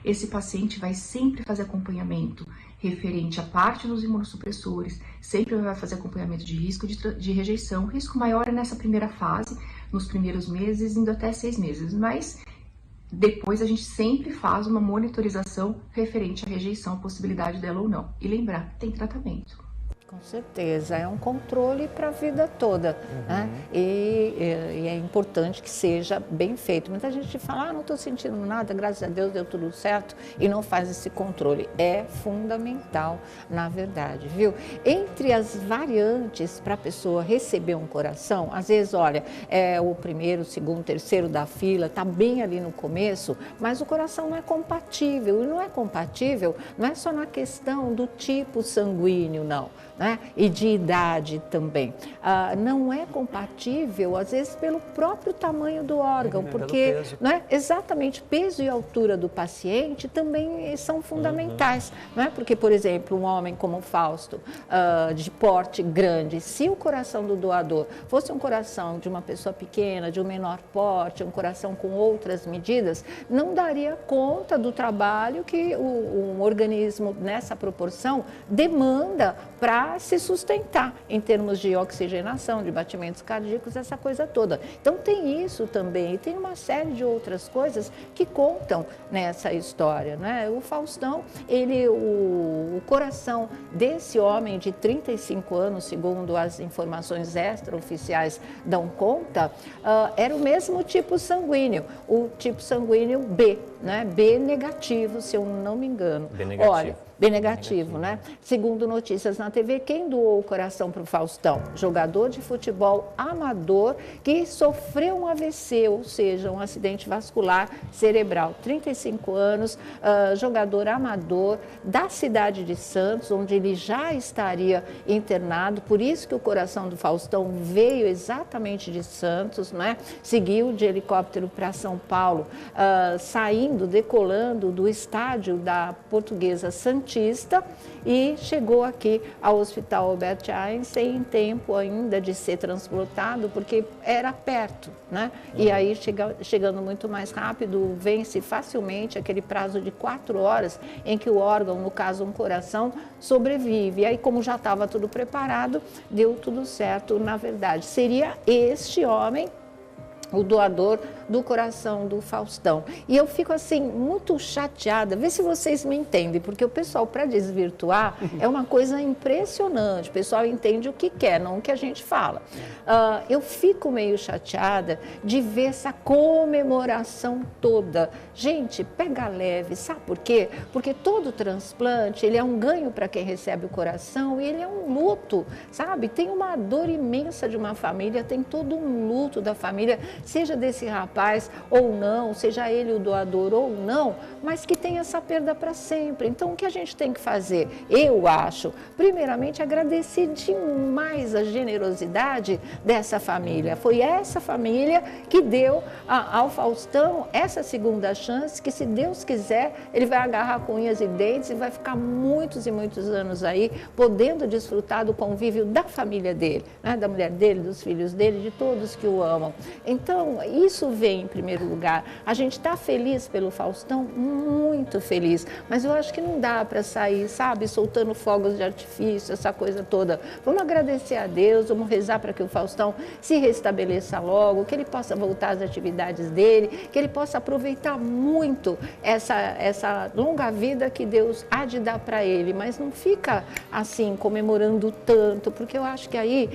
Esse paciente vai sempre fazer acompanhamento referente à parte dos imunossupressores, sempre vai fazer acompanhamento de risco de rejeição. O risco maior é nessa primeira fase, nos primeiros meses, indo até 6 meses, mas depois a gente sempre faz uma monitorização referente à rejeição, a possibilidade dela ou não. E lembrar, tem tratamento. Com certeza, é um controle para a vida toda, né? E é importante que seja bem feito. Muita gente fala, não estou sentindo nada, graças a Deus deu tudo certo, e não faz esse controle. É fundamental, na verdade, viu? Entre as variantes para a pessoa receber um coração, às vezes, olha, é o primeiro, segundo, terceiro da fila, está bem ali no começo, mas o coração não é compatível. E não é compatível, não é só na questão do tipo sanguíneo, não. Né? E de idade também. Não é compatível, às vezes, pelo próprio tamanho do órgão, porque né, exatamente peso e altura do paciente também são fundamentais. Né? Porque, por exemplo, um homem como o Fausto, de porte grande, se o coração do doador fosse um coração de uma pessoa pequena, de um menor porte, um coração com outras medidas, não daria conta do trabalho que um organismo nessa proporção demanda para se sustentar em termos de oxigenação, de batimentos cardíacos, essa coisa toda. Então tem isso também, e tem uma série de outras coisas que contam nessa história, né? O Faustão, o coração desse homem de 35 anos, segundo as informações extraoficiais dão conta, era o mesmo tipo sanguíneo, o tipo sanguíneo B, né? B negativo, se eu não me engano. B negativo. Olha, B negativo, né? Segundo notícias na TV, quem doou o coração para o Faustão? Jogador de futebol amador que sofreu um AVC, ou seja, um acidente vascular cerebral. 35 anos, jogador amador da cidade de Santos, onde ele já estaria internado. Por isso que o coração do Faustão veio exatamente de Santos, né? Seguiu de helicóptero para São Paulo, decolando do estádio da Portuguesa Santista, e chegou aqui ao Hospital Albert Einstein em tempo ainda de ser transportado, porque era perto, né? E aí, chegando muito mais rápido, vence facilmente aquele prazo de 4 horas em que o órgão, no caso um coração, sobrevive. E aí, como já estava tudo preparado, deu tudo certo, na verdade. Seria este homem o doador do coração do Faustão. E eu fico assim, muito chateada, vê se vocês me entendem, porque o pessoal, para desvirtuar, é uma coisa impressionante, o pessoal entende o que quer, não o que a gente fala. Eu fico meio chateada de ver essa comemoração toda. Gente, pega leve, sabe por quê? Porque todo transplante, ele é um ganho para quem recebe o coração e ele é um luto, sabe? Tem uma dor imensa de uma família, tem todo um luto da família, seja desse rapaz faz ou não, seja ele o doador ou não, mas que tem essa perda para sempre. Então, o que a gente tem que fazer? Eu acho, primeiramente, agradecer demais a generosidade dessa família. Foi essa família que deu ao Faustão essa segunda chance, que se Deus quiser, ele vai agarrar com unhas e dentes e vai ficar muitos e muitos anos aí, podendo desfrutar do convívio da família dele, né? Da mulher dele, dos filhos dele, de todos que o amam. Então, isso vem em primeiro lugar. A gente está feliz pelo Faustão, muito feliz, mas eu acho que não dá para sair, sabe, soltando fogos de artifício, essa coisa toda. Vamos agradecer a Deus, vamos rezar para que o Faustão se restabeleça logo, que ele possa voltar às atividades dele, que ele possa aproveitar muito essa longa vida que Deus há de dar para ele, mas não fica assim comemorando tanto, porque eu acho que aí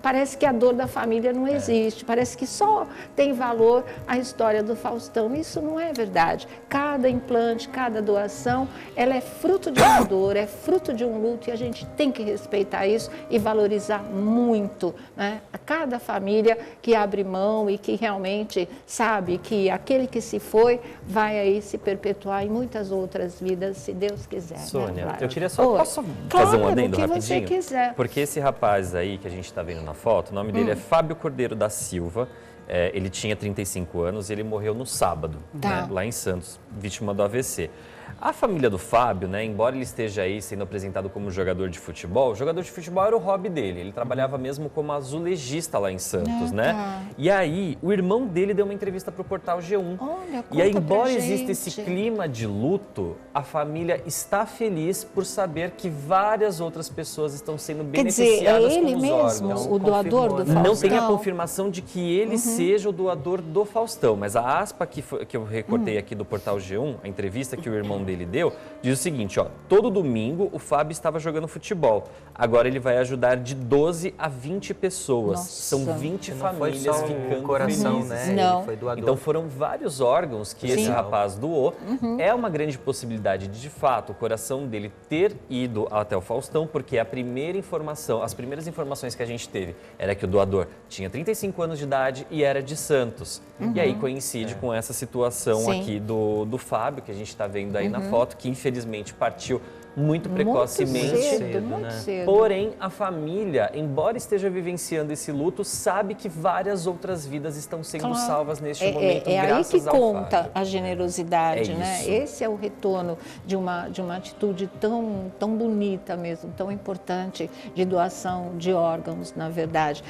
parece que a dor da família não existe, parece que só tem valor a história do Faustão. Isso não é verdade. Cada implante, cada doação, ela é fruto de uma dor, é fruto de um luto, e a gente tem que respeitar isso e valorizar muito, né? A cada família que abre mão e que realmente sabe que aquele que se foi vai aí se perpetuar em muitas outras vidas, se Deus quiser. Sônia, né, eu queria só fazer um adendo rapidinho? Você quiser. Porque esse rapaz aí que a gente está vendo na foto, o nome dele é Fábio Cordeiro da Silva. Ele tinha 35 anos e ele morreu no sábado, né, lá em Santos, vítima do AVC. A família do Fábio, né, embora ele esteja aí sendo apresentado como jogador de futebol, o jogador de futebol era o hobby dele. Ele trabalhava mesmo como azulejista lá em Santos, né? E aí, o irmão dele deu uma entrevista para o portal G1. Olha, e aí, embora exista esse clima de luto, a família está feliz por saber que várias outras pessoas estão sendo beneficiadas com os órgãos. Quer dizer, é ele mesmo, o doador do Faustão? Não tem a confirmação de que ele seja o doador do Faustão, mas a aspa que eu recortei aqui do portal G1, a entrevista que o irmão dele deu, diz o seguinte, ó: todo domingo o Fábio estava jogando futebol. Agora ele vai ajudar de 12 a 20 pessoas. Nossa. São 20 famílias foi só ficando coração, felizes. né? Não. Ele foi doador. Então foram vários órgãos que esse rapaz doou. É uma grande possibilidade de fato, o coração dele ter ido até o Faustão, porque a primeira informação, as primeiras informações que a gente teve era que o doador tinha 35 anos de idade e era de Santos. E aí coincide com essa situação aqui do Fábio, que a gente está vendo aí na foto, que infelizmente partiu muito precocemente. Muito cedo. Porém, a família, embora esteja vivenciando esse luto, sabe que várias outras vidas estão sendo salvas neste momento, é aí graças que ao conta Fábio. a generosidade, É né? isso. Esse é o retorno de uma atitude tão bonita mesmo, tão importante, de doação de órgãos, na verdade.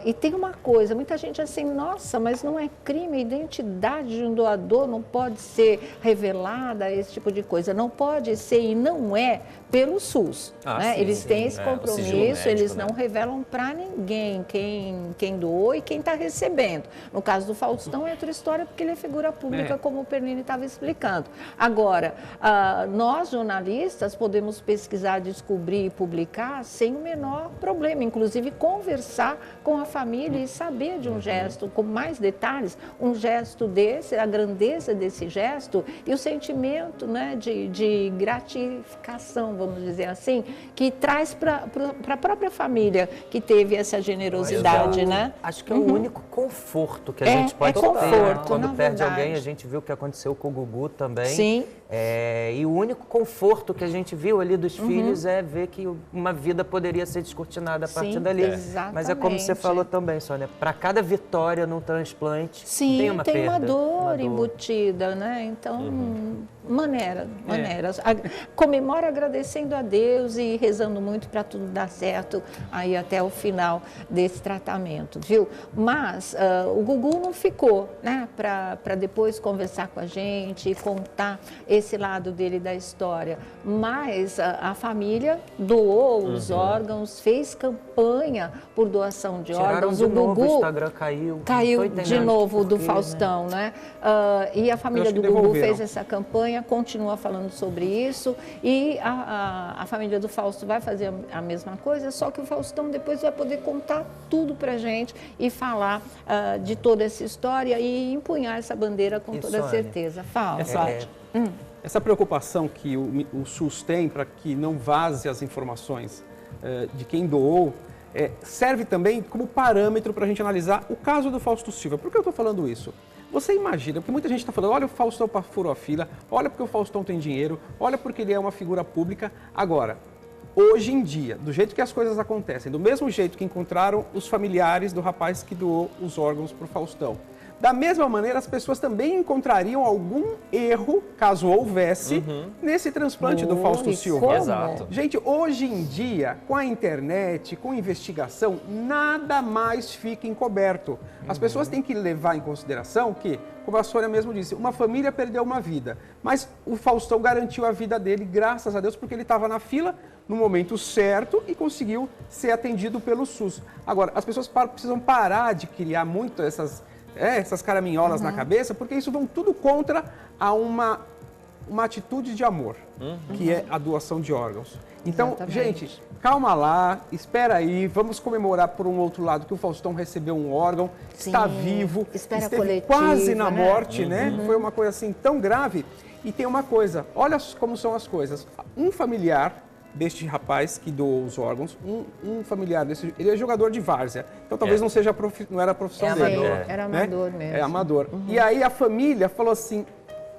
E tem uma coisa, muita gente assim, nossa, mas não é crime, a identidade de um doador não pode ser revelada, esse tipo de coisa. Não pode ser e não é pelo SUS. Né? Sim, eles têm esse o sigilo compromisso, médico, eles né? não revelam para ninguém quem doou e quem está recebendo. No caso do Faustão é outra história, porque ele é figura pública, como o Pernini estava explicando. Agora, nós jornalistas podemos pesquisar, descobrir e publicar sem o menor problema, inclusive conversar com a família e saber de um gesto com mais detalhes, um gesto desse, a grandeza desse gesto e o sentimento, né, de gratificação, vamos dizer assim, que traz para a própria família que teve essa generosidade, né? Acho que é o único conforto que a gente pode ter. conforto, Quando na perde verdade. alguém, a gente viu o que aconteceu com o Gugu também. Sim. E o único conforto que a gente viu ali dos filhos é ver que uma vida poderia ser descortinada a partir Sim, dali. exatamente. Mas é como você falou também, Sônia, para cada vitória num transplante, Sim, tem uma perda. uma dor embutida, né? Então, maneiras. Comemora agradecendo a Deus e rezando muito para tudo dar certo aí até o final desse tratamento, viu? Mas o Gugu não ficou, né? Para depois conversar com a gente e contar esse lado dele da história. Mas a família doou os órgãos, fez campanha por doação de Tiraram órgãos. de novo, Gugu o Instagram caiu. caiu Não tô de entendendo novo por do quê, Faustão, né? E a família do Gugu devolveram. fez essa campanha, continua falando sobre isso e a família do Fausto vai fazer a mesma coisa, só que o Faustão depois vai poder contar tudo pra gente e falar de toda essa história e empunhar essa bandeira com toda Sônia, certeza. Fala, Fábio. Essa preocupação que o SUS tem para que não vaze as informações de quem doou, serve também como parâmetro para a gente analisar o caso do Fausto Silva. Por que eu estou falando isso? Você imagina, porque muita gente está falando, olha o Faustão furou a fila, olha porque o Faustão tem dinheiro, olha porque ele é uma figura pública. Agora, hoje em dia, do jeito que as coisas acontecem, do mesmo jeito que encontraram os familiares do rapaz que doou os órgãos para o Faustão, da mesma maneira, as pessoas também encontrariam algum erro, caso houvesse, nesse transplante do Fausto Silva. Como? Exato. Gente, hoje em dia, com a internet, com investigação, nada mais fica encoberto. As pessoas têm que levar em consideração que, como a Sônia mesmo disse, uma família perdeu uma vida, mas o Faustão garantiu a vida dele, graças a Deus, porque ele estava na fila no momento certo e conseguiu ser atendido pelo SUS. Agora, as pessoas precisam parar de criar muito essas caraminholas na cabeça, porque isso vão tudo contra uma atitude de amor, que é a doação de órgãos. Então, gente, calma lá, espera aí, vamos comemorar por um outro lado que o Faustão recebeu um órgão, está vivo, esteve quase na morte, né? Foi uma coisa assim tão grave. E tem uma coisa, olha como são as coisas. Um familiar deste rapaz que doou os órgãos, um familiar desse, ele é jogador de várzea, então talvez não era a profissão dele. Era amador mesmo. É amador. E aí a família falou assim,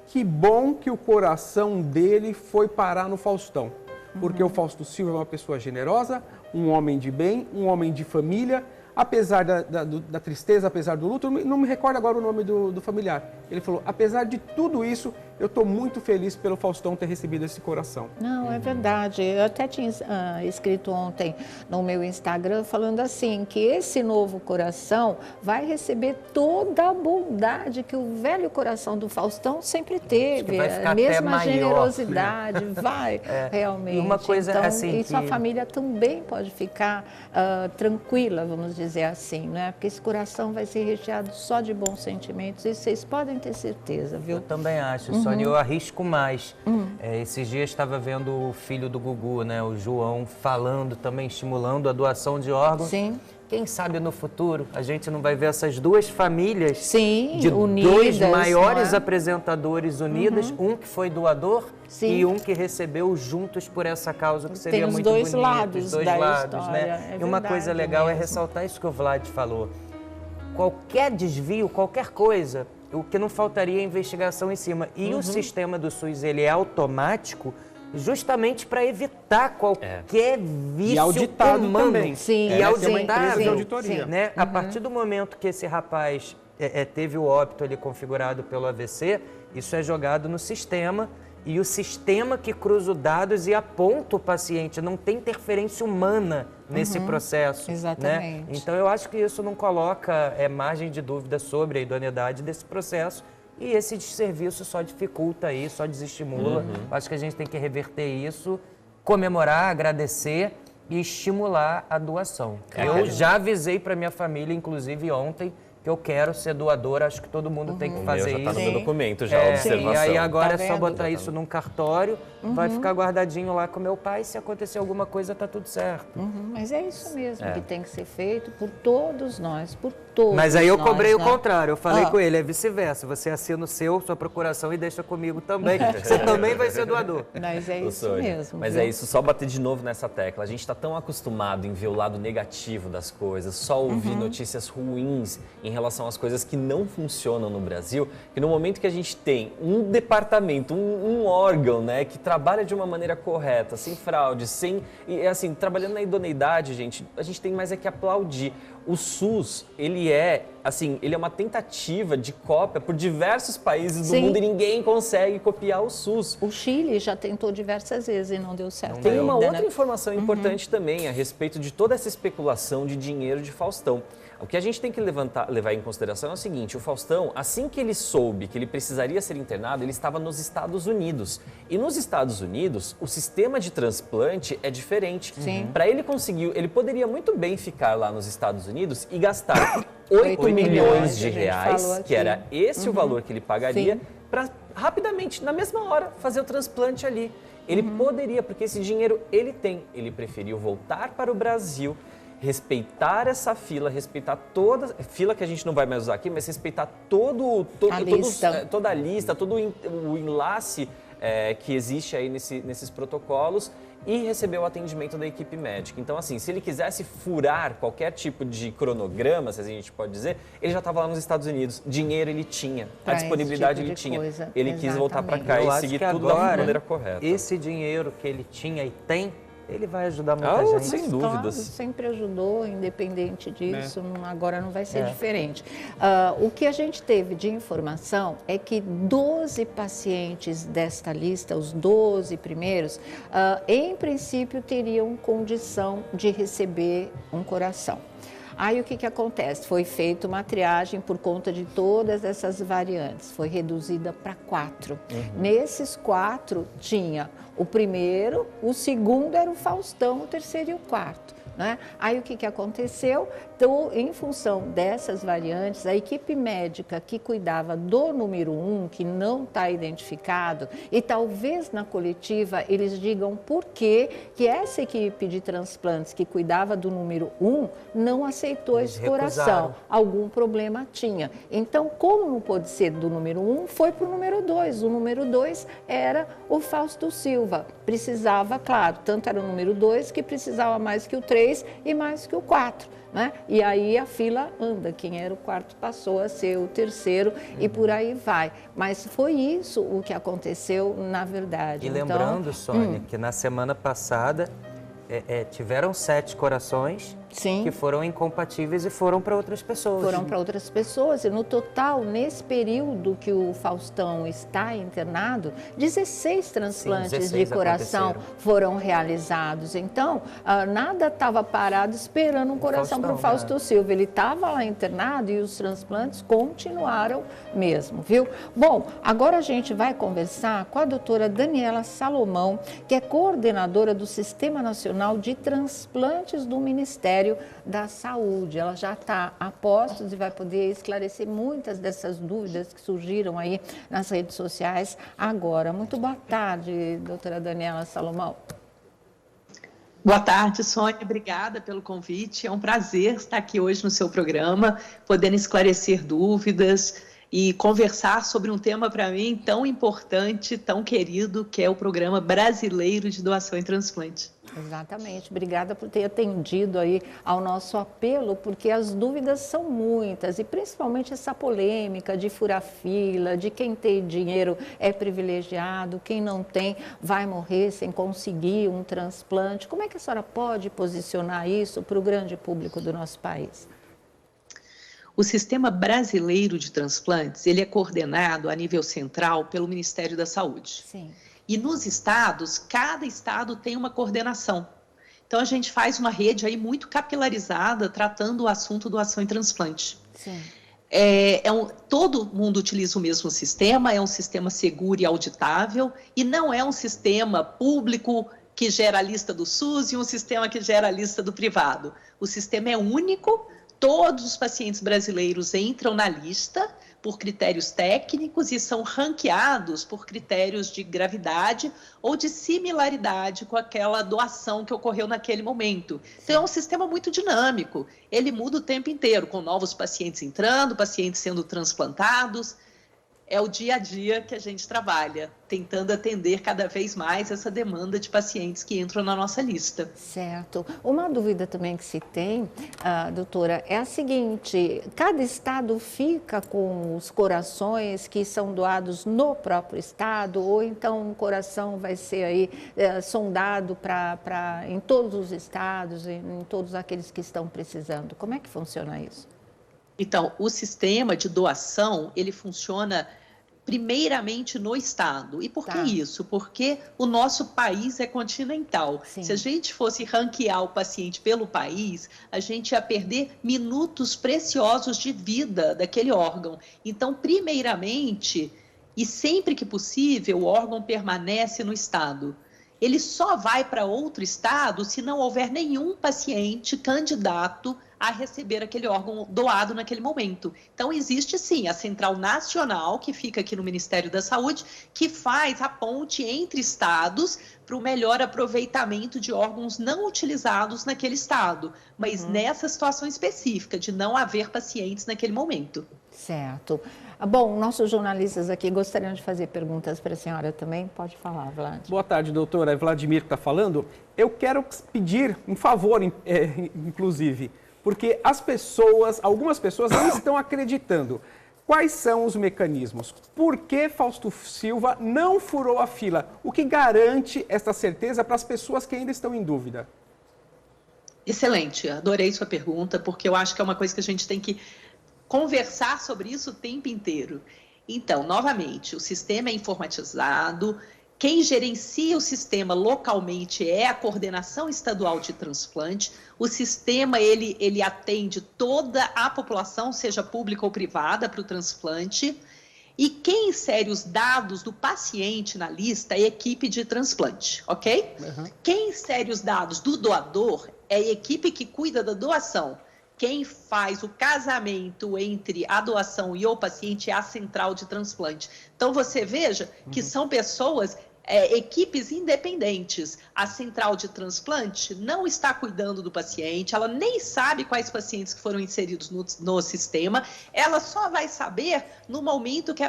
que bom que o coração dele foi parar no Faustão, porque o Fausto Silva é uma pessoa generosa, um homem de bem, um homem de família, apesar da tristeza, apesar do luto, não me recordo agora o nome do familiar. Ele falou, apesar de tudo isso, eu estou muito feliz pelo Faustão ter recebido esse coração. Não, é verdade. Eu até tinha escrito ontem no meu Instagram falando assim, que esse novo coração vai receber toda a bondade que o velho coração do Faustão sempre teve. A mesma generosidade, vai realmente. E uma coisa então, assim e sua família também pode ficar tranquila, vamos dizer assim, né? Porque esse coração vai ser recheado só de bons sentimentos e vocês podem ter certeza, viu? Eu também acho, Sônia, eu arrisco mais. Esses dias estava vendo o filho do Gugu, né, o João, falando também, estimulando a doação de órgãos. Sim. Quem sabe no futuro a gente não vai ver essas duas famílias unidas, dois maiores apresentadores unidas, um que foi doador e um que recebeu juntos por essa causa, que seria muito bonito. Os dois lados da história. Né? E uma coisa legal é ressaltar isso que o Vlad falou. Qualquer desvio, qualquer coisa, o que não faltaria é investigação em cima. E o sistema do SUS, ele é automático justamente para evitar qualquer vício e auditado humano. Também. Sim, e auditado, de auditoria. Né? A partir do momento que esse rapaz teve o óbito ali configurado pelo AVC, isso é jogado no sistema e o sistema que cruza os dados e aponta o paciente. Não tem interferência humana nesse processo. Exatamente. Né? Então, eu acho que isso não coloca margem de dúvida sobre a idoneidade desse processo. E esse desserviço só dificulta isso, só desestimula. Acho que a gente tem que reverter isso, comemorar, agradecer e estimular a doação. Eu já avisei para minha família, inclusive ontem, que eu quero ser doador, acho que todo mundo tem que fazer isso. Já está no meu documento, já, observação. E aí agora é só botar isso num cartório, vai ficar guardadinho lá com meu pai, se acontecer alguma coisa, tá tudo certo. Mas é isso mesmo que tem que ser feito por todos nós, por todos. Mas aí eu cobrei nós, o contrário, eu falei com ele, é vice-versa, você assina o sua procuração e deixa comigo também, você também vai ser doador. Mas é isso mesmo. Mas viu? é isso, só bater de novo nessa tecla. A gente está tão acostumado em ver o lado negativo das coisas, só ouvir notícias ruins em relação às coisas que não funcionam no Brasil, que no momento que a gente tem um departamento, um órgão, né, que trabalha de uma maneira correta, sem fraude, trabalhando na idoneidade, gente, a gente tem mais que aplaudir. O SUS, ele é uma tentativa de cópia por diversos países do mundo e ninguém consegue copiar o SUS. O Chile já tentou diversas vezes e não deu certo. Tem uma outra informação importante também a respeito de toda essa especulação de dinheiro de Faustão. O que a gente tem que levar em consideração é o seguinte, o Faustão, assim que ele soube que ele precisaria ser internado, ele estava nos Estados Unidos. E nos Estados Unidos, o sistema de transplante é diferente. Para ele conseguir, ele poderia muito bem ficar lá nos Estados Unidos e gastar 8 milhões de reais, que era esse o valor que ele pagaria, para rapidamente, na mesma hora, fazer o transplante ali. Ele poderia, porque esse dinheiro ele tem. Ele preferiu voltar para o Brasil, respeitar essa fila, respeitar toda a fila que a gente não vai mais usar aqui, mas respeitar toda a lista, todo o enlace que existe aí nesses protocolos e receber o atendimento da equipe médica. Então, assim, se ele quisesse furar qualquer tipo de cronograma, se a gente pode dizer, ele já estava lá nos Estados Unidos. Dinheiro ele tinha, a disponibilidade ele tinha. Ele quis voltar para cá e seguir tudo da maneira correta. Esse dinheiro que ele tinha e tem, ele vai ajudar muita gente. Sem dúvidas. Claro, sempre ajudou, independente disso, agora não vai ser diferente. O que a gente teve de informação é que 12 pacientes desta lista, os 12 primeiros, em princípio teriam condição de receber um coração. Aí o que acontece? Foi feita uma triagem por conta de todas essas variantes, foi reduzida para 4. Nesses 4 tinha o primeiro, o segundo era o Faustão, o terceiro e o quarto. Né? Aí o que aconteceu? Então, em função dessas variantes, a equipe médica que cuidava do número 1, que não está identificado, e talvez na coletiva eles digam por que essa equipe de transplantes que cuidava do número 1 não aceitou esse coração. Algum problema tinha. Então, como não pôde ser do número 1, foi para o número 2. O número 2 era o Fausto Silva. Precisava, claro, tanto era o número 2 que precisava mais que o 3 e mais que o 4, né? E aí a fila anda, quem era o quarto passou a ser o terceiro e por aí vai. Mas foi isso o que aconteceu na verdade. E lembrando, Sônia, que na semana passada tiveram 7 corações que foram incompatíveis e foram para outras pessoas. Foram para outras pessoas e no total, nesse período que o Faustão está internado, 16 transplantes de coração foram realizados. Então, nada estava parado esperando um coração para o Fausto Silva. Ele estava lá internado e os transplantes continuaram mesmo, viu? Bom, agora a gente vai conversar com a doutora Daniela Salomão, que é coordenadora do Sistema Nacional de Transplantes do Ministério da Saúde. Ela já está a postos e vai poder esclarecer muitas dessas dúvidas que surgiram aí nas redes sociais agora. Muito boa tarde, doutora Daniela Salomão. Boa tarde, Sônia. Obrigada pelo convite. É um prazer estar aqui hoje no seu programa, podendo esclarecer dúvidas e conversar sobre um tema para mim tão importante, tão querido, que é o Programa Brasileiro de Doação e Transplante. Exatamente. Obrigada por ter atendido aí ao nosso apelo, porque as dúvidas são muitas e principalmente essa polêmica de furar fila, de quem tem dinheiro é privilegiado, quem não tem vai morrer sem conseguir um transplante. Como é que a senhora pode posicionar isso para o grande público do nosso país? O Sistema Brasileiro de Transplantes, ele é coordenado a nível central pelo Ministério da Saúde. Sim. E nos estados, cada estado tem uma coordenação. Então, a gente faz uma rede aí muito capilarizada tratando o assunto doação e transplante. Sim. Todo mundo utiliza o mesmo sistema, é um sistema seguro e auditável, e não é um sistema público que gera a lista do SUS e um sistema que gera a lista do privado. O sistema é único, todos os pacientes brasileiros entram na lista por critérios técnicos e são ranqueados por critérios de gravidade ou de similaridade com aquela doação que ocorreu naquele momento. Então, é um sistema muito dinâmico, ele muda o tempo inteiro, com novos pacientes entrando, pacientes sendo transplantados. É o dia a dia que a gente trabalha, tentando atender cada vez mais essa demanda de pacientes que entram na nossa lista. Certo. Uma dúvida também que se tem, doutora, é a seguinte: cada estado fica com os corações que são doados no próprio estado, ou então um coração vai ser aí sondado em todos os estados, em todos aqueles que estão precisando? Como é que funciona isso? Então, o sistema de doação, ele funciona primeiramente no estado. E por que isso? Porque o nosso país é continental. Sim. Se a gente fosse ranquear o paciente pelo país, a gente ia perder minutos preciosos de vida daquele órgão. Então, primeiramente, e sempre que possível, o órgão permanece no estado. Ele só vai para outro estado se não houver nenhum paciente candidato a receber aquele órgão doado naquele momento. Então, existe sim a Central Nacional, que fica aqui no Ministério da Saúde, que faz a ponte entre estados para o melhor aproveitamento de órgãos não utilizados naquele estado, mas nessa situação específica, de não haver pacientes naquele momento. Certo. Bom, nossos jornalistas aqui gostariam de fazer perguntas para a senhora também. Pode falar, Vlad. Boa tarde, doutora. É Vladimir que está falando. Eu quero pedir um favor, inclusive, porque algumas pessoas não estão acreditando. Quais são os mecanismos? Por que Fausto Silva não furou a fila? O que garante esta certeza para as pessoas que ainda estão em dúvida? Excelente, adorei sua pergunta, porque eu acho que é uma coisa que a gente tem que conversar sobre isso o tempo inteiro. Então, novamente, o sistema é informatizado, quem gerencia o sistema localmente é a Coordenação Estadual de Transplante. O sistema, ele atende toda a população, seja pública ou privada, para o transplante. E quem insere os dados do paciente na lista é a equipe de transplante, ok? Quem insere os dados do doador é a equipe que cuida da doação. Quem faz o casamento entre a doação e o paciente é a central de transplante. Então, você veja que são pessoas, equipes independentes. A central de transplante não está cuidando do paciente, ela nem sabe quais pacientes que foram inseridos no sistema, ela só vai saber no momento que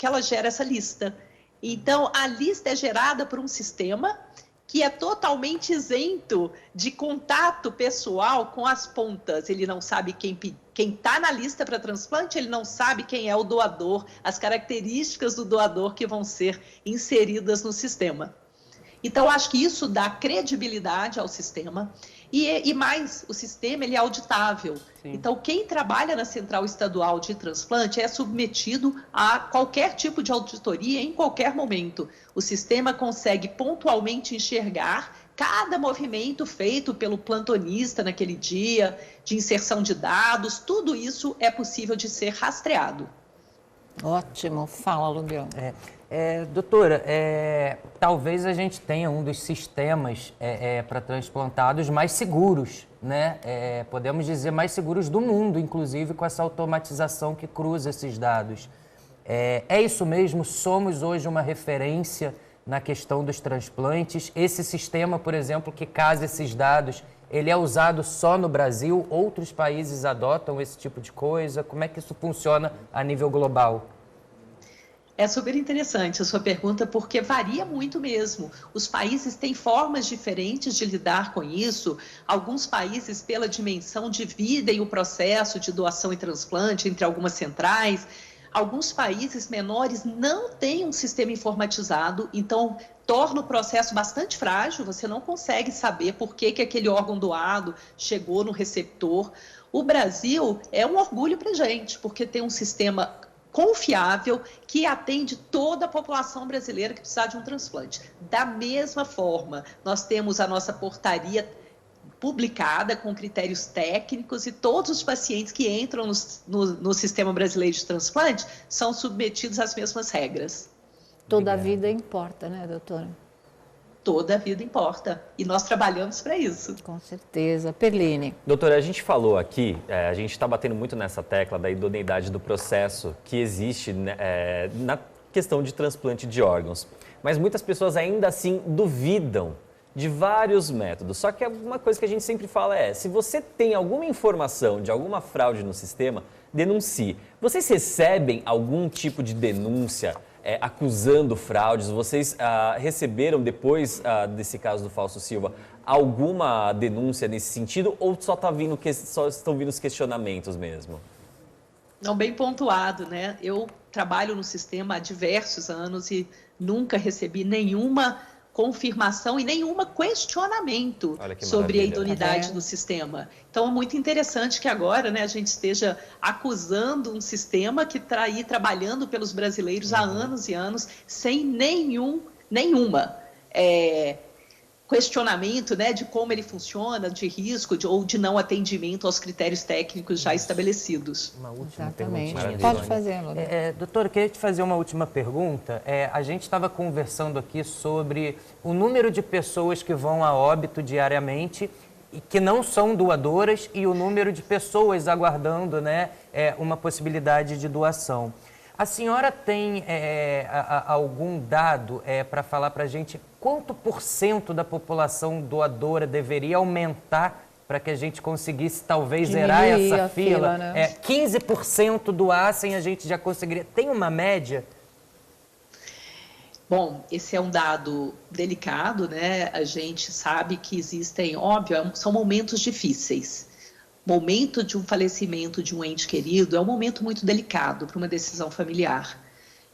ela gera essa lista. Então, a lista é gerada por um sistema que é totalmente isento de contato pessoal com as pontas. Ele não sabe quem está na lista para transplante, ele não sabe quem é o doador, as características do doador que vão ser inseridas no sistema. Então, acho que isso dá credibilidade ao sistema e mais, o sistema ele é auditável. Sim. Então, quem trabalha na Central Estadual de Transplante é submetido a qualquer tipo de auditoria em qualquer momento. O sistema consegue pontualmente enxergar cada movimento feito pelo plantonista naquele dia, de inserção de dados, tudo isso é possível de ser rastreado. Ótimo. Fala, Luguel. Doutora, talvez a gente tenha um dos sistemas para transplantados mais seguros, né? Podemos dizer mais seguros do mundo, inclusive com essa automatização que cruza esses dados. É isso mesmo? Somos hoje uma referência na questão dos transplantes? Esse sistema, por exemplo, que casa esses dados, ele é usado só no Brasil? Outros países adotam esse tipo de coisa? Como é que isso funciona a nível global? É super interessante a sua pergunta, porque varia muito mesmo. Os países têm formas diferentes de lidar com isso. Alguns países, pela dimensão, dividem o processo de doação e transplante entre algumas centrais. Alguns países menores não têm um sistema informatizado, então torna o processo bastante frágil. Você não consegue saber por que aquele órgão doado chegou no receptor. O Brasil é um orgulho para a gente, porque tem um sistema confiável que atende toda a população brasileira que precisar de um transplante. Da mesma forma, nós temos a nossa portaria publicada com critérios técnicos e todos os pacientes que entram no Sistema Brasileiro de Transplante são submetidos às mesmas regras. Toda a vida importa, né, doutora? Toda a vida importa. E nós trabalhamos para isso. Com certeza. Perline. Doutora, a gente falou aqui, a gente está batendo muito nessa tecla da idoneidade do processo que existe na questão de transplante de órgãos. Mas muitas pessoas ainda assim duvidam de vários métodos. Só que uma coisa que a gente sempre fala se você tem alguma informação de alguma fraude no sistema, denuncie. Vocês recebem algum tipo de denúncia acusando fraudes? Vocês receberam, depois desse caso do Fausto Silva, alguma denúncia nesse sentido ou só estão vindo os questionamentos mesmo? Não, bem pontuado, né? Eu trabalho no sistema há diversos anos e nunca recebi nenhuma confirmação e nenhum questionamento sobre a idoneidade do sistema. Então, é muito interessante que agora, né, a gente esteja acusando um sistema que está aí trabalhando pelos brasileiros há anos e anos, sem nenhuma questionamento, né, de como ele funciona, de risco ou de não atendimento aos critérios técnicos já estabelecidos. Uma última Exatamente. perguntinha. Pode fazer, doutora, eu queria te fazer uma última pergunta. A gente estava conversando aqui sobre o número de pessoas que vão a óbito diariamente que não são doadoras e o número de pessoas aguardando, né, uma possibilidade de doação. A senhora tem algum dado para falar para a gente quanto % da população doadora deveria aumentar para que a gente conseguisse talvez zerar essa fila? Né? 15% doassem, a gente já conseguiria. Tem uma média? Bom, esse é um dado delicado, né? A gente sabe que existem, óbvio, são momentos difíceis. Momento de um falecimento de um ente querido é um momento muito delicado para uma decisão familiar.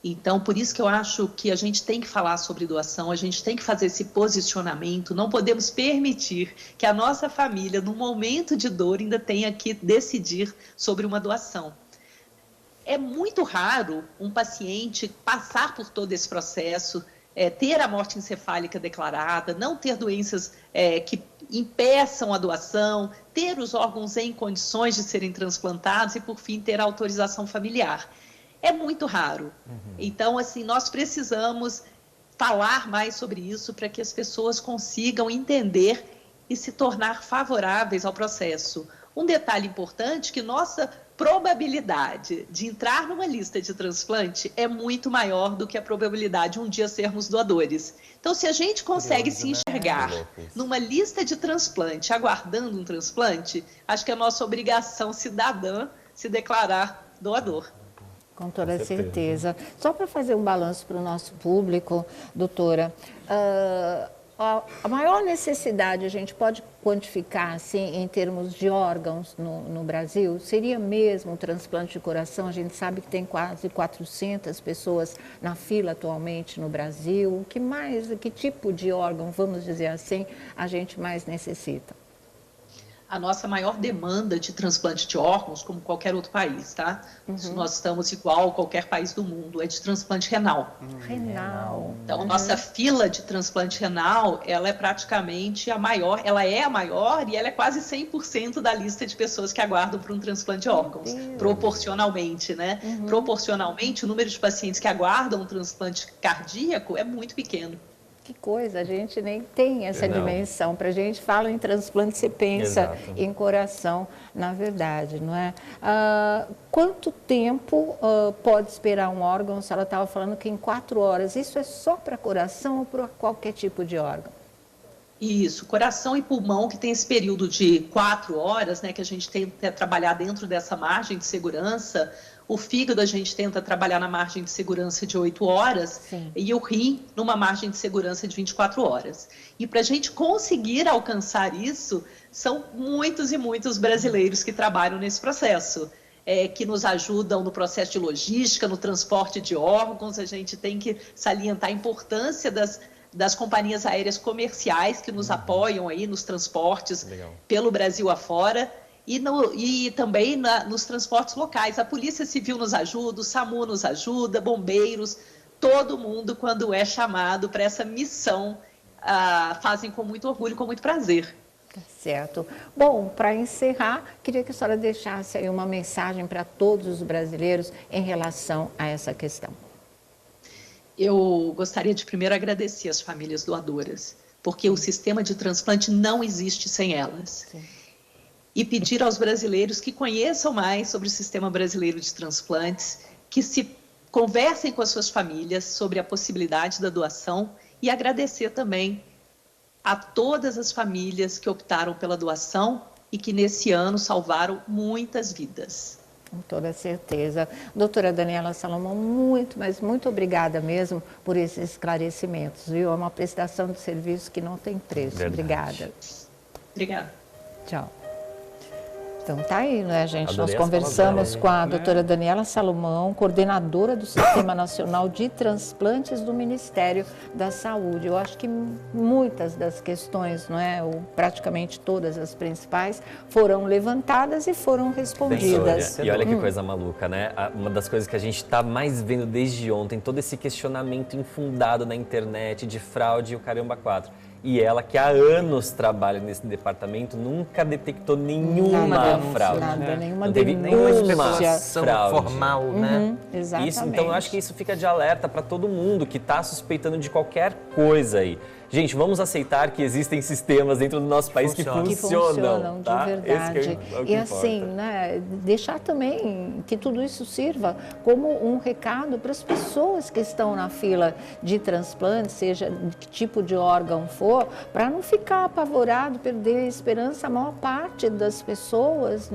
Então, por isso que eu acho que a gente tem que falar sobre doação, a gente tem que fazer esse posicionamento, não podemos permitir que a nossa família, num momento de dor, ainda tenha que decidir sobre uma doação. É muito raro um paciente passar por todo esse processo, ter a morte encefálica declarada, não ter doenças que impeçam a doação, ter os órgãos em condições de serem transplantados e, por fim, ter a autorização familiar. É muito raro. Então, assim, nós precisamos falar mais sobre isso para que as pessoas consigam entender e se tornar favoráveis ao processo. Um detalhe importante é que nossa probabilidade de entrar numa lista de transplante é muito maior do que a probabilidade de um dia sermos doadores. Então, se a gente consegue se enxergar numa lista de transplante, aguardando um transplante, acho que é nossa obrigação cidadã se declarar doador. Com toda certeza. Só para fazer um balanço para o nosso público, doutora, a maior necessidade, a gente pode quantificar assim, em termos de órgãos no Brasil, seria mesmo o transplante de coração? A gente sabe que tem quase 400 pessoas na fila atualmente no Brasil. Que tipo de órgão, vamos dizer assim, a gente mais necessita? A nossa maior demanda de transplante de órgãos, como qualquer outro país, tá? Nós estamos igual a qualquer país do mundo, é de transplante renal. Renal. Então, nossa fila de transplante renal, ela é praticamente a maior, ela é a maior e ela é quase 100% da lista de pessoas que aguardam por um transplante de órgãos, proporcionalmente, né? Proporcionalmente, o número de pacientes que aguardam um transplante cardíaco é muito pequeno. Que coisa, a gente nem tem essa dimensão. Para a gente fala em transplante, você pensa em coração, na verdade, não é? Quanto tempo pode esperar um órgão? A senhora estava falando que em 4 horas. Isso é só para coração ou para qualquer tipo de órgão? Isso, coração e pulmão, que tem esse período de 4 horas, né, que a gente tenta trabalhar dentro dessa margem de segurança. O fígado a gente tenta trabalhar na margem de segurança de 8 horas. Sim. E o rim numa margem de segurança de 24 horas. E para a gente conseguir alcançar isso, são muitos e muitos brasileiros que trabalham nesse processo, que nos ajudam no processo de logística, no transporte de órgãos. A gente tem que salientar a importância das companhias aéreas comerciais que nos apoiam aí nos transportes pelo Brasil afora. E também nos transportes locais. A Polícia Civil nos ajuda, o SAMU nos ajuda, bombeiros, todo mundo, quando é chamado para essa missão, fazem com muito orgulho, com muito prazer. Tá certo. Bom, para encerrar, queria que a senhora deixasse aí uma mensagem para todos os brasileiros em relação a essa questão. Eu gostaria de primeiro agradecer as famílias doadoras, porque o sistema de transplante não existe sem elas. Sim. E pedir aos brasileiros que conheçam mais sobre o sistema brasileiro de transplantes, que se conversem com as suas famílias sobre a possibilidade da doação e agradecer também a todas as famílias que optaram pela doação e que nesse ano salvaram muitas vidas. Com toda certeza. Doutora Daniela Salomão, mas muito obrigada mesmo por esses esclarecimentos, viu? É uma prestação de serviço que não tem preço. Verdade. Obrigada. Obrigada. Tchau. Então tá aí, né, gente? Nós conversamos com a doutora Daniela Salomão, coordenadora do Sistema Nacional de Transplantes do Ministério da Saúde. Eu acho que muitas das questões, não é, ou praticamente todas as principais, foram levantadas e foram respondidas. E olha que coisa maluca, né? Uma das coisas que a gente está mais vendo desde ontem, todo esse questionamento infundado na internet de fraude e o caramba 4. E ela, que há anos trabalha nesse departamento, nunca detectou nenhuma fraude. Nenhuma especulação formal, né? Exatamente. Então, eu acho que isso fica de alerta para todo mundo que está suspeitando de qualquer coisa aí. Gente, vamos aceitar que existem sistemas dentro do nosso país que funcionam, tá? De verdade. E assim, né, deixar também que tudo isso sirva como um recado para as pessoas que estão na fila de transplante, seja de que tipo de órgão for, para não ficar apavorado, perder a esperança. A maior parte das pessoas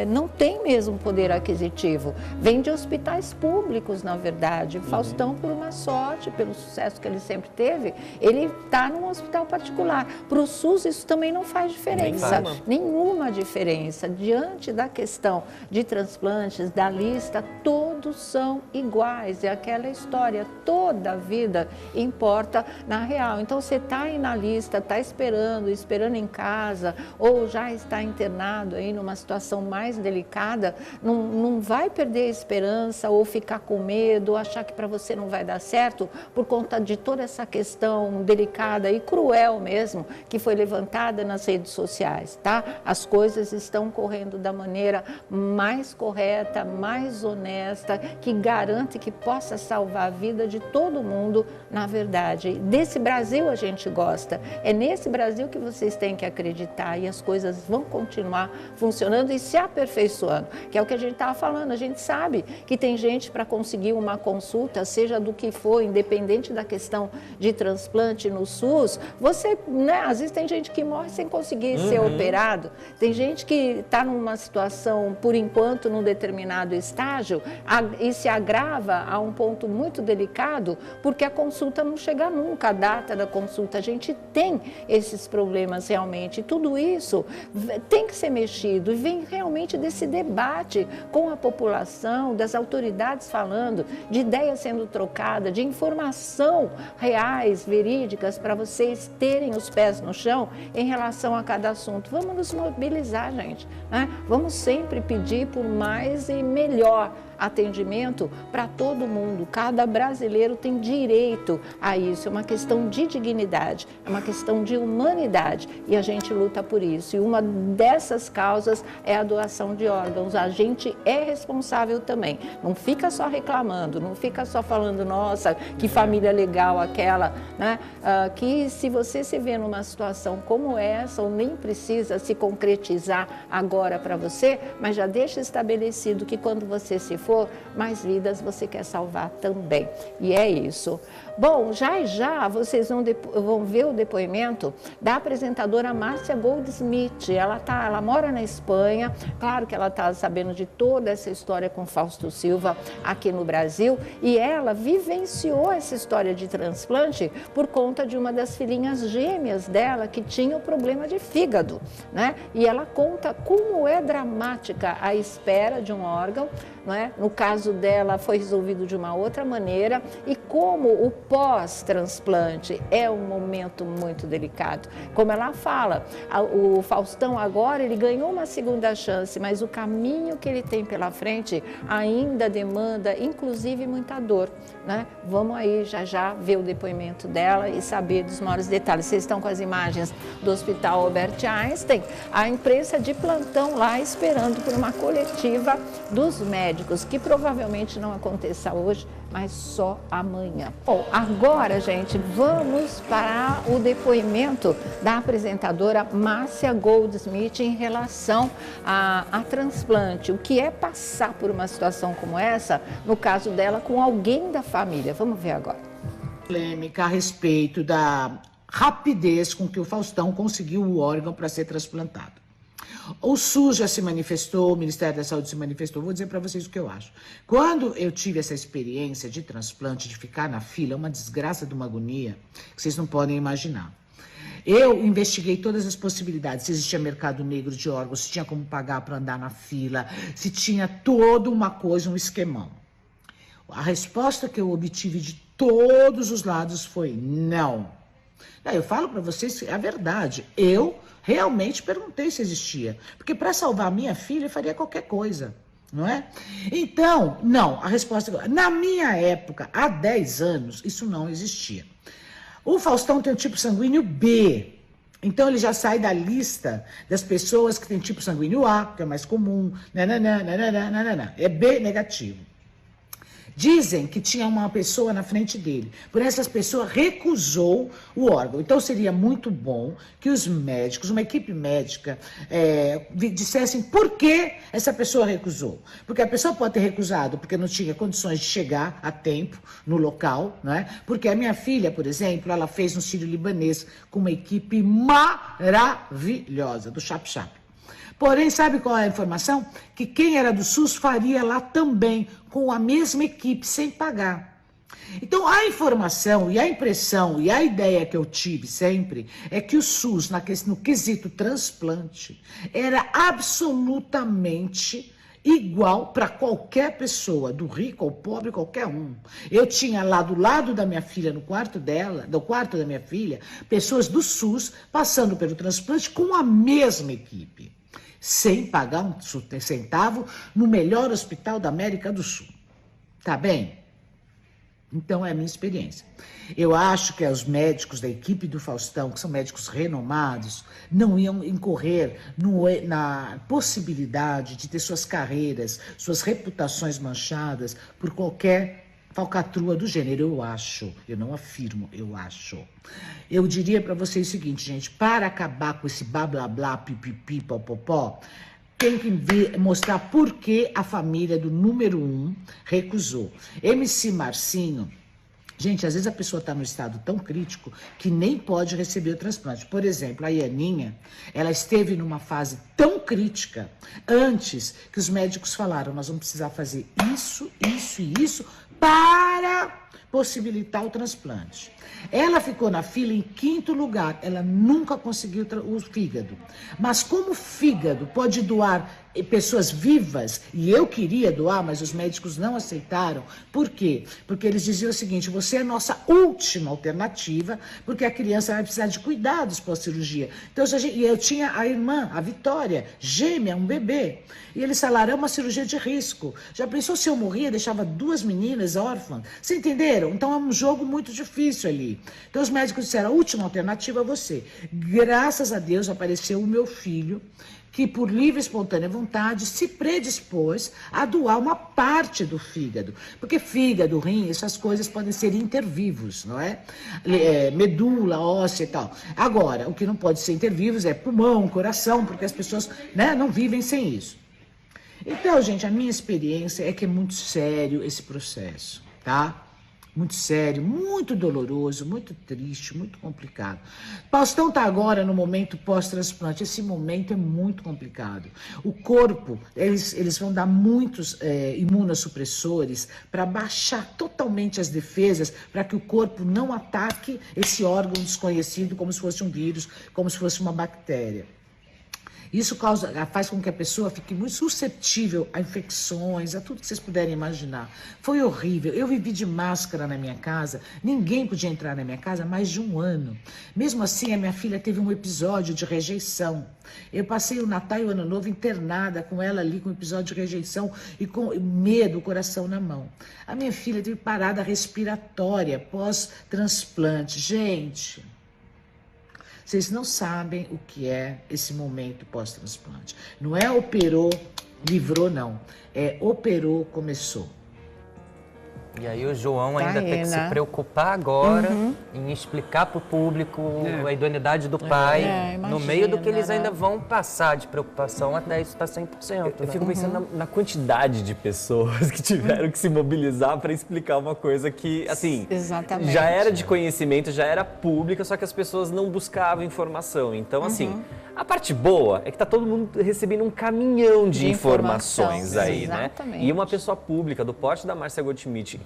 não tem mesmo poder aquisitivo. Vem de hospitais públicos, na verdade. Faustão, por uma sorte, pelo sucesso que ele sempre teve, ele está num hospital particular. Para o SUS isso também não faz diferença, nenhuma diferença. Diante da questão de transplantes, da lista, todos são iguais. É aquela história, toda a vida importa na real. Então você está aí na lista, está esperando em casa, ou já está internado aí numa situação mais delicada, não vai perder a esperança ou ficar com medo, ou achar que para você não vai dar certo por conta de toda essa questão delicada e cruel mesmo que foi levantada nas redes sociais, tá? As coisas estão correndo da maneira mais correta, mais honesta, que garante que possa salvar a vida de todo mundo, na verdade. Desse Brasil a gente gosta, é nesse Brasil que vocês têm que acreditar e as coisas vão continuar funcionando e se aperfeiçoando, que é o que a gente estava falando. A gente sabe que tem gente para conseguir uma consulta, seja do que for, independente da questão de transplante no SUS, às vezes tem gente que morre sem conseguir ser operado, tem gente que está numa situação, por enquanto, num determinado estágio e se agrava a um ponto muito delicado, porque a consulta não chega nunca, a data da consulta. A gente tem esses problemas realmente, tudo isso tem que ser mexido e vem realmente desse debate com a população, das autoridades falando, de ideias sendo trocadas, de informação reais, verídicas, para vocês terem os pés no chão em relação a cada assunto. Vamos nos mobilizar, gente, né? Vamos sempre pedir por mais e melhor atendimento para todo mundo. Cada brasileiro tem direito a isso. É uma questão de dignidade, é uma questão de humanidade e a gente luta por isso. E uma dessas causas é a doação de órgãos. A gente é responsável também. Não fica só reclamando, não fica só falando, nossa, que família legal aquela, né? Que se você se vê numa situação como essa, ou nem precisa se concretizar agora para você, mas já deixa estabelecido que quando você se for, mais vidas você quer salvar também. E é isso. Bom, já vocês vão ver o depoimento da apresentadora Márcia Goldsmith. Ela mora na Espanha, claro que ela está sabendo de toda essa história com Fausto Silva aqui no Brasil, e ela vivenciou essa história de transplante por conta de uma das filhinhas gêmeas dela que tinha o problema de fígado, né? E ela conta como é dramática a espera de um órgão, né? No caso dela foi resolvido de uma outra maneira e como o pós-transplante é um momento muito delicado. Como ela fala, o Faustão agora ele ganhou uma segunda chance, mas o caminho que ele tem pela frente ainda demanda, inclusive, muita dor, né? Vamos aí já ver o depoimento dela e saber dos maiores detalhes. Vocês estão com as imagens do Hospital Albert Einstein, a imprensa de plantão lá esperando por uma coletiva dos médicos, que provavelmente não aconteça hoje, mas só amanhã. Bom, agora, gente, vamos para o depoimento da apresentadora Márcia Goldsmith em relação a transplante. O que é passar por uma situação como essa, no caso dela, com alguém da família. Vamos ver agora. Polêmica a respeito da rapidez com que o Faustão conseguiu o órgão para ser transplantado. O SUS já se manifestou, o Ministério da Saúde se manifestou. Vou dizer para vocês o que eu acho. Quando eu tive essa experiência de transplante, de ficar na fila, uma desgraça de uma agonia que vocês não podem imaginar. Eu investiguei todas as possibilidades, se existia mercado negro de órgãos, se tinha como pagar para andar na fila, se tinha toda uma coisa, um esquemão. A resposta que eu obtive de todos os lados foi não. Eu falo para vocês a verdade, eu realmente perguntei se existia, porque para salvar a minha filha eu faria qualquer coisa, não é? Então, não, a resposta é, na minha época, há 10 anos, isso não existia. O Faustão tem o tipo sanguíneo B, então ele já sai da lista das pessoas que têm tipo sanguíneo A, que é mais comum, é B negativo. Dizem que tinha uma pessoa na frente dele, por essas pessoas recusou o órgão. Então seria muito bom que os médicos, uma equipe médica, dissessem por que essa pessoa recusou. Porque a pessoa pode ter recusado porque não tinha condições de chegar a tempo no local, não é? Porque a minha filha, por exemplo, ela fez um sírio-libanês com uma equipe maravilhosa, do Chap-Chap. Porém, sabe qual é a informação? Que quem era do SUS faria lá também, com a mesma equipe, sem pagar. Então, a informação e a impressão e a ideia que eu tive sempre é que o SUS, no quesito transplante, era absolutamente igual para qualquer pessoa, do rico ao pobre, qualquer um. Eu tinha lá do lado da minha filha, no quarto dela, do quarto da minha filha, pessoas do SUS passando pelo transplante com a mesma equipe, sem pagar um centavo, no melhor hospital da América do Sul. Tá bem? Então é a minha experiência. Eu acho que os médicos da equipe do Faustão, que são médicos renomados, não iam incorrer na possibilidade de ter suas carreiras, suas reputações manchadas por qualquer falcatrua do gênero, eu acho. Eu não afirmo, eu acho. Eu diria para vocês o seguinte, gente, para acabar com esse blá blá blá, pipipi, popopó, tem que mostrar por que a família do número 1 recusou. MC Marcinho, gente, às vezes a pessoa está num estado tão crítico que nem pode receber o transplante. Por exemplo, a Ianinha, ela esteve numa fase tão crítica antes que os médicos falaram, nós vamos precisar fazer isso, isso e isso para possibilitar o transplante. Ela ficou na fila em 5º lugar, ela nunca conseguiu o fígado. Mas como o fígado pode doar pessoas vivas, e eu queria doar, mas os médicos não aceitaram. Por quê? Porque eles diziam o seguinte, você é a nossa última alternativa, porque a criança vai precisar de cuidados pós-cirurgia. Então, e eu tinha a irmã, a Vitória, gêmea, um bebê. E eles falaram, é uma cirurgia de risco. Já pensou se eu morria, deixava 2 meninas órfãs? Vocês entenderam? Então é um jogo muito difícil ali. Então os médicos disseram, a última alternativa é você. Graças a Deus apareceu o meu filho, que por livre e espontânea vontade se predispôs a doar uma parte do fígado. Porque fígado, rim, essas coisas podem ser intervivos, não é? Medula, óssea e tal. Agora, o que não pode ser intervivos é pulmão, coração, porque as pessoas, né, não vivem sem isso. Então, gente, a minha experiência é que é muito sério esse processo, tá? Muito sério, muito doloroso, muito triste, muito complicado. Faustão está agora no momento pós-transplante. Esse momento é muito complicado. O corpo, eles vão dar muitos imunossupressores para baixar totalmente as defesas, para que o corpo não ataque esse órgão desconhecido como se fosse um vírus, como se fosse uma bactéria. Isso faz com que a pessoa fique muito suscetível a infecções, a tudo que vocês puderem imaginar. Foi horrível. Eu vivi de máscara na minha casa, ninguém podia entrar na minha casa há mais de 1 ano. Mesmo assim, a minha filha teve um episódio de rejeição. Eu passei o Natal e o Ano Novo internada com ela ali, com um episódio de rejeição e com medo, o coração na mão. A minha filha teve parada respiratória pós-transplante. Gente, vocês não sabem o que é esse momento pós-transplante. Não é operou, livrou, não. É operou, começou. E aí o João ainda tem que se preocupar agora em explicar para o público a idoneidade do pai, imagina, no meio do que eles ainda vão passar de preocupação até isso estar 100%. Eu fico pensando na quantidade de pessoas que tiveram que se mobilizar para explicar uma coisa que, assim, exatamente, já era de conhecimento, já era pública, só que as pessoas não buscavam informação. Então, assim, a parte boa é que tá todo mundo recebendo um caminhão de informações aí, exatamente, né? E uma pessoa pública do porte da Márcia Goldschmidt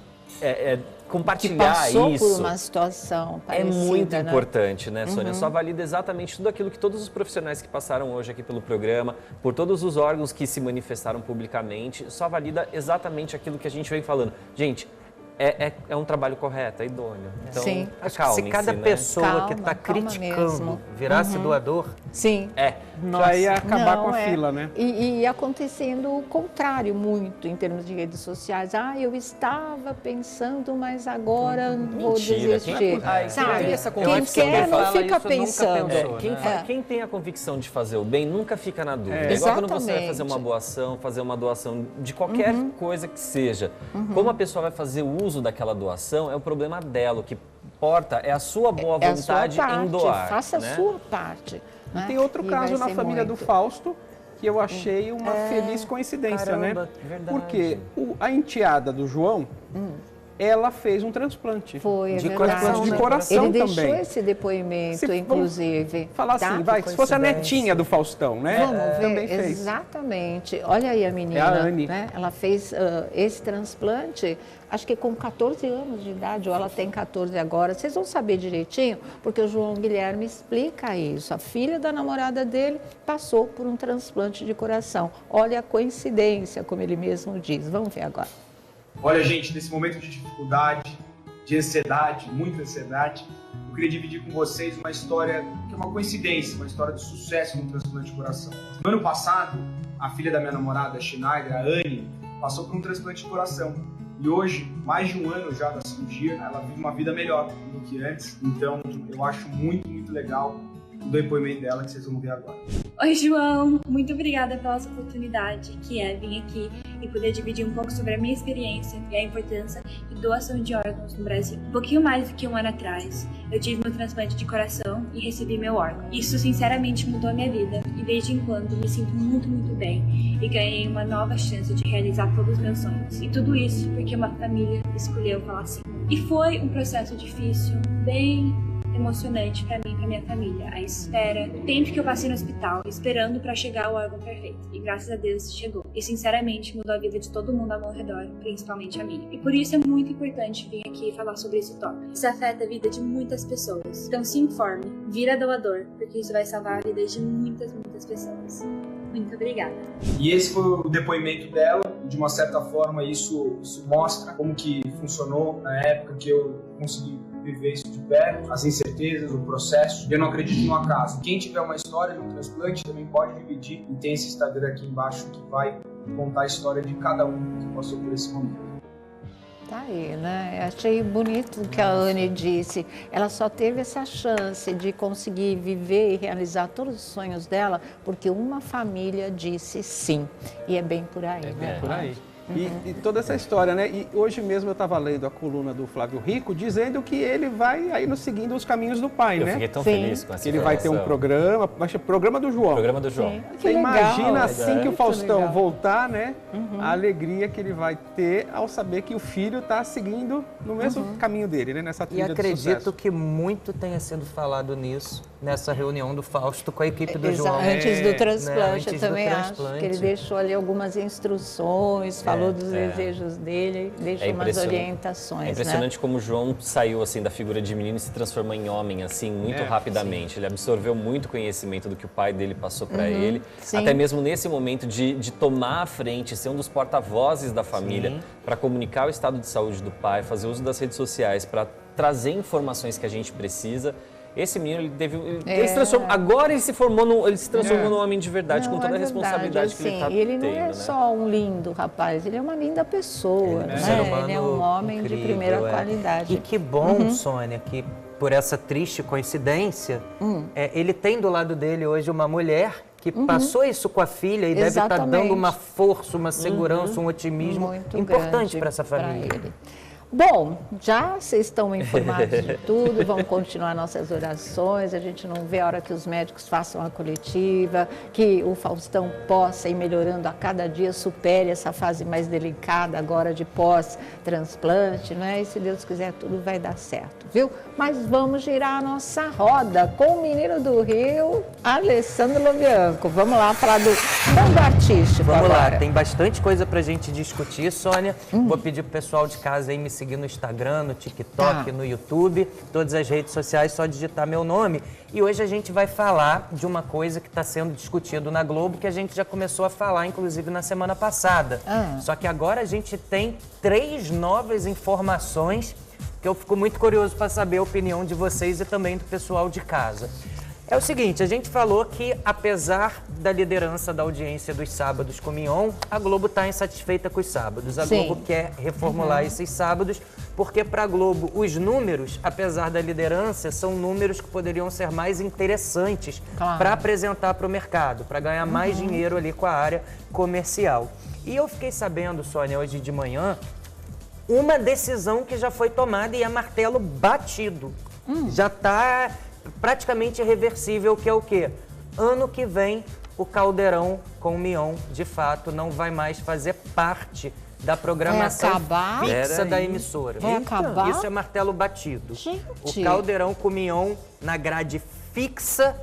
compartilhar que passou isso por uma situação parecida, é muito né? importante, né, Sônia? Só valida exatamente tudo aquilo que todos os profissionais que passaram hoje aqui pelo programa, por todos os órgãos que se manifestaram publicamente, só valida exatamente aquilo que a gente vem falando. Gente, é um trabalho correto, é idôneo. Então, Sim. Se cada pessoa que está criticando virasse doador, sim. Já ia acabar com a fila, né? E acontecendo o contrário muito em termos de redes sociais. Eu estava pensando, mas agora vou desistir. Quem quer não fica pensando. Quem tem a convicção de fazer o bem nunca fica na dúvida. É igual quando você vai fazer uma boa ação, fazer uma doação de qualquer coisa que seja. Como a pessoa vai fazer uso daquela doação é o problema dela. O que importa é a sua boa vontade em doar. Faça a sua parte. E tem outro caso na família do Fausto que eu achei uma feliz coincidência, né? Verdade. Porque a enteada do João, ela fez um transplante. Transplante de coração Ele também. deixou esse depoimento, inclusive. Falar assim, se fosse a netinha do Faustão, né? Vamos ver, também fez. Exatamente. Olha aí a menina. É a Anne. Né? Ela fez esse transplante, acho que com 14 anos de idade, ou ela tem 14 agora. Vocês vão saber direitinho, porque o João Guilherme explica isso. A filha da namorada dele passou por um transplante de coração. Olha a coincidência, como ele mesmo diz. Vamos ver agora. Olha, gente, nesse momento de dificuldade, de ansiedade, muita ansiedade, eu queria dividir com vocês uma história que é uma coincidência, uma história de sucesso no transplante de coração. No ano passado, a filha da minha namorada, a Schneider, a Anne, passou por um transplante de coração. E hoje, mais de um ano já da cirurgia, ela vive uma vida melhor do que antes. Então, eu acho muito, muito legal o depoimento dela que vocês vão ver agora. Oi, João! Muito obrigada pela essa oportunidade que é vir aqui e poder dividir um pouco sobre a minha experiência e a importância de doação de órgãos no Brasil. Um pouquinho mais do que um ano atrás, eu tive meu transplante de coração e recebi meu órgão. Isso, sinceramente, mudou a minha vida e desde então me sinto muito, muito bem e ganhei uma nova chance de realizar todos os meus sonhos. E tudo isso porque uma família escolheu falar sim. E foi um processo difícil, bem emocionante para mim e para minha família. A espera, o tempo que eu passei no hospital, esperando para chegar o órgão perfeito. E graças a Deus chegou. E sinceramente mudou a vida de todo mundo ao meu redor, principalmente a minha. E por isso é muito importante vir aqui falar sobre esse tópico. Isso afeta a vida de muitas pessoas. Então se informe, vira doador, porque isso vai salvar a vida de muitas, muitas pessoas. Muito obrigada. E esse foi o depoimento dela. De uma certa forma, isso mostra como que funcionou na época que eu consegui viver isso de perto, as incertezas, o processo. Eu não acredito no acaso. Quem tiver uma história de um transplante também pode dividir e tem esse Instagram aqui embaixo que vai contar a história de cada um que passou por esse momento. Tá aí, né? Achei bonito o que a Anne disse. Ela só teve essa chance de conseguir viver e realizar todos os sonhos dela porque uma família disse sim. E é bem por aí, né? É por aí. E toda essa história, né? E hoje mesmo eu estava lendo a coluna do Flávio Rico dizendo que ele vai aí seguindo os caminhos do pai, né? Eu fiquei tão feliz com essa Ele vai ter um programa, vai ser programa do João. Programa do João. Você imagina assim que o Faustão voltar, né? A alegria que ele vai ter ao saber que o filho está seguindo no mesmo caminho dele, né? Nessa trilha E acredito de sucesso. que muito tenha sido falado nisso, nessa reunião do Fausto com a equipe do João. Antes do transplante, né? Antes eu também acho que ele deixou ali algumas instruções, falou dos desejos dele, deixou umas orientações. É impressionante como o João saiu assim da figura de menino e se transformou em homem assim muito rapidamente. Sim. Ele absorveu muito conhecimento do que o pai dele passou para ele, até mesmo nesse momento de tomar a frente, ser um dos porta-vozes da família para comunicar o estado de saúde do pai, fazer uso das redes sociais para trazer informações que a gente precisa. Esse menino, ele se transformou, agora ele se transformou num homem de verdade, com toda a responsabilidade que ele está tendo. E ele não é só um lindo rapaz, ele é uma linda pessoa, né? Ele é um homem incrível, de primeira qualidade. E que bom, Sônia, que por essa triste coincidência, ele tem do lado dele hoje uma mulher que passou isso com a filha e deve estar dando uma força, uma segurança, um otimismo muito importante para essa família. Bom, já vocês estão informados de tudo, vamos continuar nossas orações, a gente não vê a hora que os médicos façam a coletiva, que o Faustão possa ir melhorando a cada dia, supere essa fase mais delicada agora de pós-transplante, né? E se Deus quiser tudo vai dar certo, viu? Mas vamos girar a nossa roda com o menino do Rio, Alessandro Lobianco. Vamos lá falar do mundo artístico Vamos agora. lá, tem bastante coisa pra gente discutir, Sônia. Vou pedir pro pessoal de casa aí me seguir no Instagram, no TikTok, no YouTube, todas as redes sociais, só digitar meu nome. E hoje a gente vai falar de uma coisa que está sendo discutido na Globo, que a gente já começou a falar, inclusive, na semana passada. Só que agora a gente tem 3 novas informações que eu fico muito curioso para saber a opinião de vocês e também do pessoal de casa. É o seguinte, a gente falou que, apesar da liderança da audiência dos sábados com o Mion, a Globo está insatisfeita com os sábados. A Globo quer reformular esses sábados, porque para a Globo os números, apesar da liderança, são números que poderiam ser mais interessantes para apresentar para o mercado, para ganhar mais dinheiro ali com a área comercial. E eu fiquei sabendo, Sônia, hoje de manhã, uma decisão que já foi tomada e é martelo batido. Já está praticamente irreversível, que é o quê? Ano que vem, o Caldeirão com o Mion, de fato, não vai mais fazer parte da programação fixa da emissora. Vai acabar? Isso é martelo batido. Gente. O Caldeirão com o Mion na grade fixa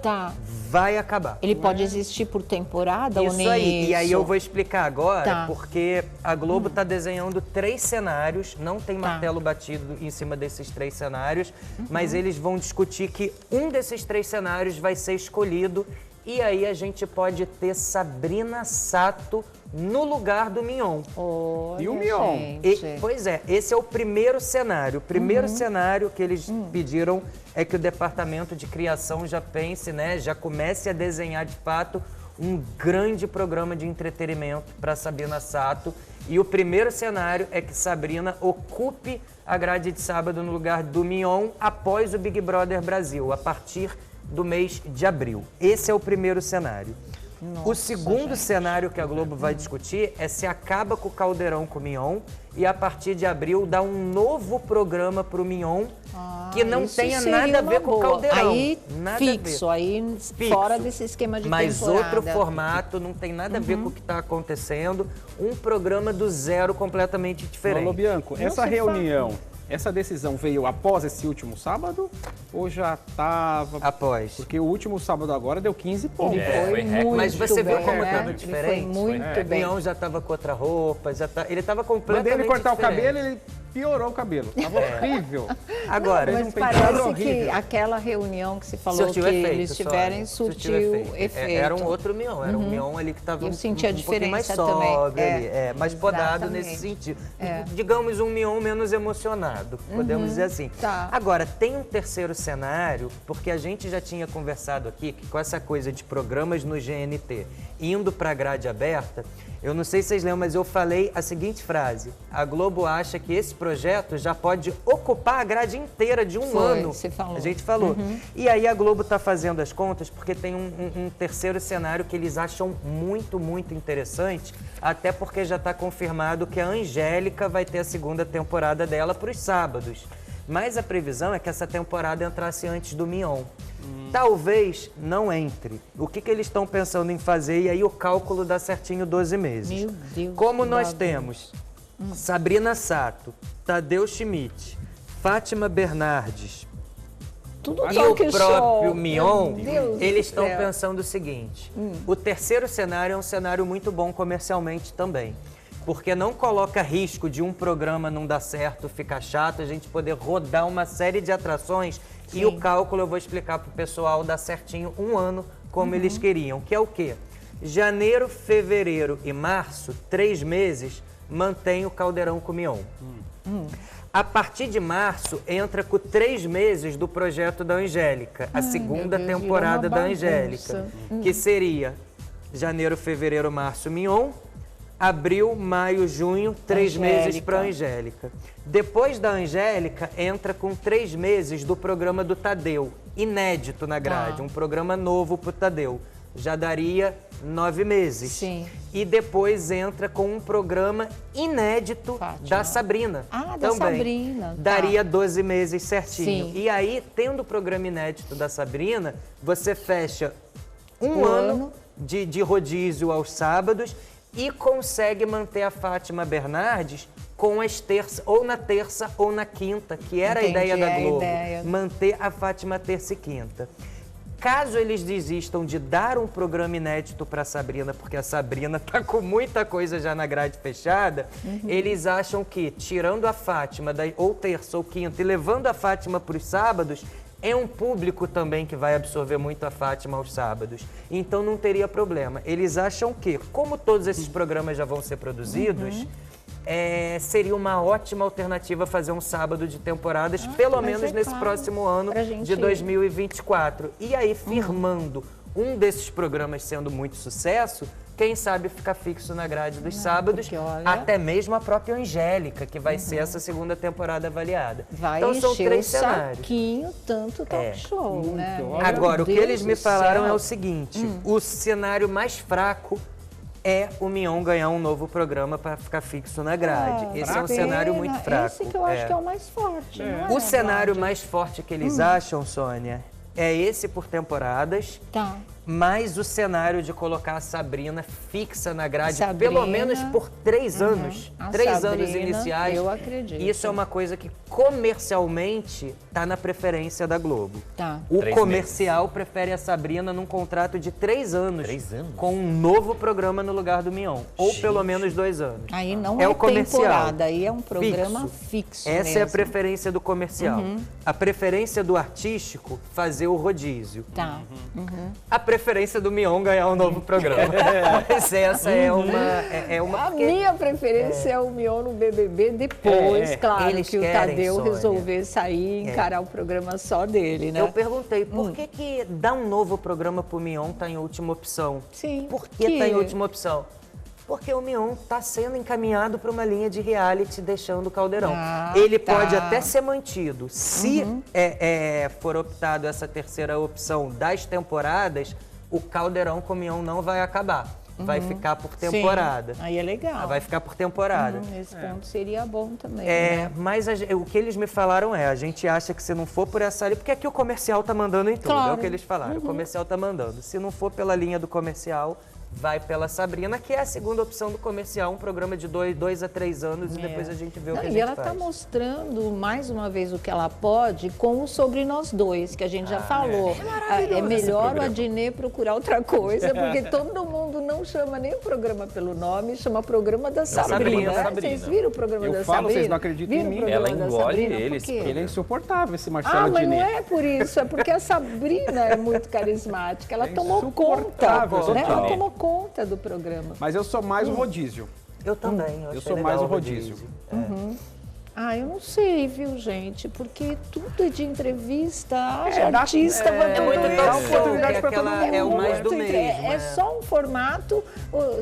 vai acabar. Ele pode existir por temporada ou nem aí. isso? E aí eu vou explicar agora, porque a Globo está desenhando 3 cenários, não tem martelo batido em cima desses 3 cenários, mas eles vão discutir que um desses 3 cenários vai ser escolhido e aí a gente pode ter Sabrina Sato no lugar do Mion. E o Mion? Pois é, esse é o primeiro cenário. O primeiro cenário que eles pediram é que o departamento de criação já pense, né, já comece a desenhar de fato um grande programa de entretenimento para Sabrina Sato. E o primeiro cenário é que Sabrina ocupe a grade de sábado no lugar do Mion após o Big Brother Brasil, a partir do mês de abril. Esse é o primeiro cenário. O segundo cenário que a Globo vai discutir é se acaba com o Caldeirão com o Mion e a partir de abril dá um novo programa para o Mion que não tenha nada a ver com o Caldeirão. Aí nada fixo, aí fora desse esquema de mas temporada. outro formato, não tem nada a ver com o que está acontecendo. Um programa do zero completamente diferente. Paulo Bianco, essa reunião... Essa decisão veio após esse último sábado ou já estava... Após. Porque o último sábado agora deu 15 pontos. Foi muito mas você viu como bem, estava diferente? Foi muito bem. O Mion já estava com outra roupa, ele estava completamente Mandei ele cortar diferente. o cabelo, ele piorou o cabelo. Estava horrível. Agora, mas parece que aquela reunião que se falou que eles tiverem surtiu efeito. Era um outro Mion, era um Mion ali que estava Eu senti a pouquinho mais diferença também. sóbrio, mais podado nesse sentido. Digamos um Mion menos emocionado, podemos dizer assim. Agora, tem um terceiro cenário, porque a gente já tinha conversado aqui que com essa coisa de programas no GNT indo para a grade aberta, eu não sei se vocês lembram, mas eu falei a seguinte frase: a Globo acha que esse projeto já pode ocupar a grade inteira de um ano. Você falou. A gente falou. E aí a Globo está fazendo as contas porque tem um terceiro cenário que eles acham muito, muito interessante, até porque já está confirmado que a Angélica vai ter a segunda temporada dela para os sábados. Mas a previsão é que essa temporada entrasse antes do Mion. Talvez não entre. O que eles estão pensando em fazer? E aí o cálculo dá certinho 12 meses. Meu Deus. Como nós temos Sabrina Sato, Tadeu Schmidt, Fátima Bernardes e o próprio Mion, eles estão pensando o seguinte: o terceiro cenário é um cenário muito bom comercialmente também. Porque não coloca risco de um programa não dar certo, ficar chato, a gente poder rodar uma série de atrações. E o cálculo eu vou explicar para o pessoal dar certinho um ano como eles queriam, que é o quê? Janeiro, fevereiro e março, 3 meses, mantém o Caldeirão com o Mion. A partir de março, entra com 3 meses do projeto da Angélica, a segunda temporada da Angélica, que seria janeiro, fevereiro, março, Mion, abril, maio, junho, 3 meses para a Angélica. Depois da Angélica, entra com 3 meses do programa do Tadeu, inédito na grade, um programa novo para o Tadeu. Já daria 9 meses. Sim. E depois entra com um programa inédito da Sabrina. Da Sabrina. Daria 12 meses certinho. Sim. E aí, tendo o programa inédito da Sabrina, você fecha um ano de rodízio aos sábados e consegue manter a Fátima Bernardes com as terças, ou na terça ou na quinta, que era a ideia da Globo. Manter a Fátima terça e quinta. caso eles desistam de dar um programa inédito para a Sabrina, porque a Sabrina tá com muita coisa já na grade fechada, eles acham que, tirando a Fátima, ou terça ou quinta, e levando a Fátima para os sábados, é um público também que vai absorver muito a Fátima aos sábados. Então não teria problema. Eles acham que, como todos esses programas já vão ser produzidos, seria uma ótima alternativa fazer um sábado de temporadas, pelo menos nesse próximo ano de 2024. E aí, firmando um desses programas sendo muito sucesso, quem sabe ficar fixo na grade dos sábados, até mesmo a própria Angélica, que vai ser essa segunda temporada avaliada. Vai então são encher três o cenários. Saquinho, tanto talk show, né? Agora, o que eles me falaram é o seguinte, o cenário mais fraco é o Mion ganhar um novo programa para ficar fixo na grade. Esse é um cenário muito fraco. Esse que eu acho que é o mais forte. O cenário mais forte que eles acham, Sônia, é esse por temporadas. Tá. Mas o cenário de colocar a Sabrina fixa na grade, pelo menos por 3 anos, 3 anos iniciais, eu acredito. Isso é uma coisa que comercialmente está na preferência da Globo. Tá. O comercial prefere a Sabrina num contrato de 3 anos, 3 anos? Com um novo programa no lugar do Mion, ou pelo menos 2 anos. Aí não é o comercial. Temporada, aí é um programa fixo Essa mesmo. é a preferência do comercial. A preferência do artístico, fazer o rodízio. Tá. A preferência do Mion ganhar um novo programa. Mas essa é uma... A minha preferência é o Mion no BBB depois, claro, eles que o querem, Tadeu Sônia. resolver sair e encarar o programa só dele, né? Eu perguntei, por que dar um novo programa pro Mion tá em última opção? Sim. Por que tá em última opção? Porque o Mion está sendo encaminhado para uma linha de reality deixando o Caldeirão. Ele pode até ser mantido. Se for optado essa terceira opção das temporadas, o Caldeirão com o Mion não vai acabar. Vai ficar por temporada. Sim. Aí é legal. Vai ficar por temporada. Esse ponto seria bom também. Né? Mas o que eles me falaram a gente acha que se não for por essa linha, porque aqui o comercial tá mandando em tudo, é o que eles falaram. O comercial tá mandando. Se não for pela linha do comercial, vai pela Sabrina, que é a segunda opção do comercial, um programa de 2 a 3 anos e depois a gente vê o que a gente E ela faz. está mostrando mais uma vez o que ela pode com o Sobre Nós Dois, que a gente já falou. É melhor o Adnet procurar outra coisa, porque todo mundo não chama nem o programa pelo nome, chama programa da Sabrina. Vocês viram o programa da Sabrina? Vocês não acreditam em mim. Ela engole eles. Porque ele é insuportável, esse Marcelo mas Adnet. não é por isso, é porque a Sabrina é muito carismática. Ela tomou conta, né? Ela tomou conta do programa. Mas eu sou mais o rodízio. Eu também. Eu sou mais o rodízio. Eu não sei, viu, gente? Porque tudo é de entrevista, artista, é muito oportunidade para todo mundo. É o mais do mesmo. É só um formato,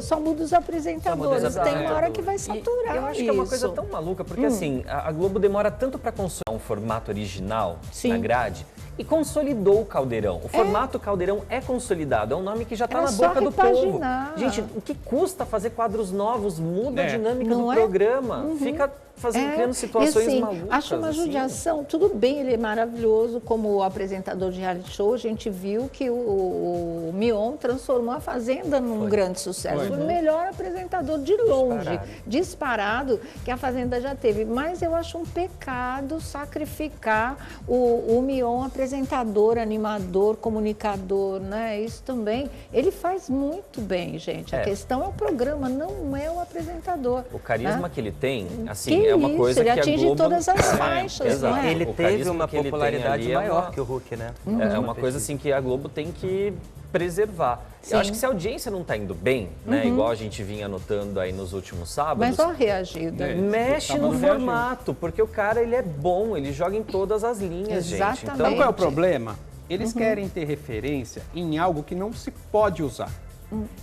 só muda os apresentadores. Tem uma hora que vai saturar. Eu acho que é uma coisa tão maluca, porque assim, a Globo demora tanto para construir um formato original na grade e consolidou o Caldeirão. O formato Caldeirão é consolidado, é um nome que já está na boca do povo. Gente, o que custa fazer quadros novos? Muda a dinâmica do programa. Fica criando situações assim, malucas. Acho uma judiação. Tudo bem, ele é maravilhoso como apresentador de reality show. A gente viu que o Mion transformou a Fazenda num grande sucesso. Foi o melhor apresentador de longe, disparado, que a Fazenda já teve. Mas eu acho um pecado sacrificar o Mion, apresentador, animador, comunicador, né? Isso também. Ele faz muito bem, gente. A questão é o programa, não é o apresentador. O carisma que ele tem, assim, é uma coisa ele que a atinge Globo... todas as faixas, exato. né? Ele teve uma popularidade maior que o Hulk, né? É uma coisa assim que a Globo tem que preservar. Eu acho que se a audiência não está indo bem, né, igual a gente vinha notando aí nos últimos sábados... Mas só reagida. Mexe no formato, porque o cara, ele é bom, ele joga em todas as linhas, gente. Então, qual é o problema? Eles querem ter referência em algo que não se pode usar.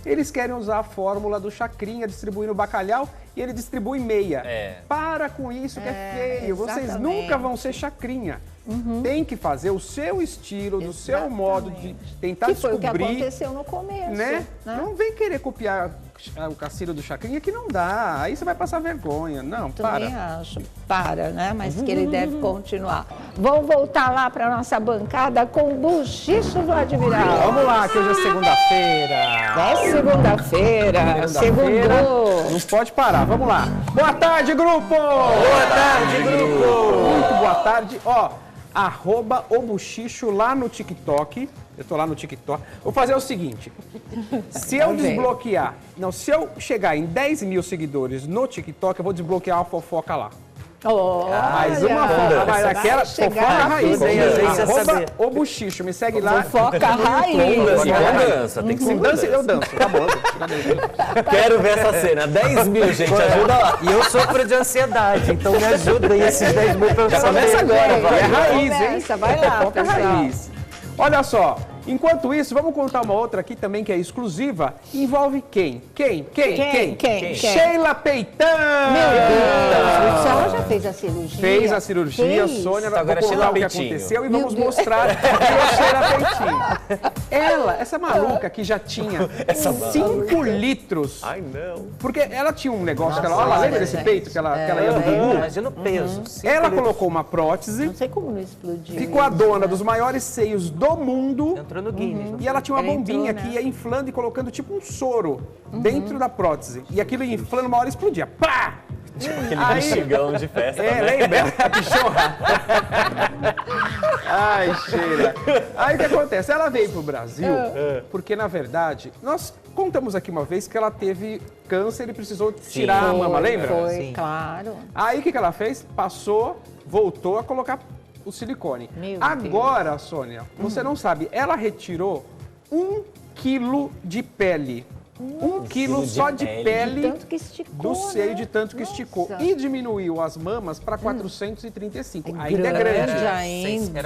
Eles querem usar a fórmula do Chacrinha distribuindo bacalhau e ele distribui meia. Para com isso que é feio. Vocês nunca vão ser Chacrinha. Tem que fazer o seu estilo, do seu modo de tentar descobrir. Que foi o que aconteceu no começo. Né? Não vem querer copiar o Cacilho do Chacrinha, que não dá. Aí você vai passar vergonha. Não, também acho. Né? Mas que ele deve continuar. Vamos voltar lá para nossa bancada com o Buchicho Vladimiral. Vamos lá, que hoje é segunda-feira. É segunda-feira. Segundou. Não pode parar. Vamos lá. Boa tarde, grupo! Boa tarde, grupo! Muito boa tarde. Ó, @obuchicho lá no TikTok. Eu tô lá no TikTok. Vou fazer o seguinte. Se eu desbloquear... Não, se eu chegar em 10 mil seguidores no TikTok, eu vou desbloquear uma fofoca lá. Mais uma fofoca, mas aquela fofoca raiz. @obuchicho, me segue lá. Fofoca raiz. Dança, tem que ser dança. Eu danço, tá bom. Quero ver essa cena. 10 mil, gente, ajuda lá. E eu sofro de ansiedade, então me ajuda aí esses 10 mil pra eu Já começa agora, vai. É raiz, hein? Vai lá, Fofoca pessoal. raiz. Olha só. Enquanto isso, vamos contar uma outra aqui também que é exclusiva. Envolve quem? Quem? Sheila Peitan! Meu Deus! Ela já fez a cirurgia? Fez a cirurgia, Sônia. Agora vou contar o que Peitinho. aconteceu e vamos mostrar a Sheila Peitinho. Essa maluca que já tinha 5 litros. Ai, não. Porque ela tinha um negócio que ela... Olha lá, lembra desse peito que ela ia do bumbum? Imagina o peso. Ela colocou uma prótese. Não sei como não explodiu. Ficou a dona dos maiores seios do mundo. Entrou no Guinness. E ela tinha uma Ela bombinha entrou, que ia inflando e colocando tipo um soro dentro da prótese. E aquilo ia inflando, uma hora explodia. Pá! Tipo aquele bexigão de festa. Lembra? A bichorra. Ai, Sheila. Aí o que acontece? Ela veio pro Brasil porque, na verdade, nós contamos aqui uma vez que ela teve câncer e precisou tirar a mama, lembra? Foi, claro. Aí o que ela fez? Voltou a colocar o silicone. Agora, Sônia, você não sabe, ela retirou 1 quilo de pele. 1 quilo só de pele tanto que esticou, do seio, de tanto que esticou. E diminuiu as mamas para 435. Ainda é grande. Ainda.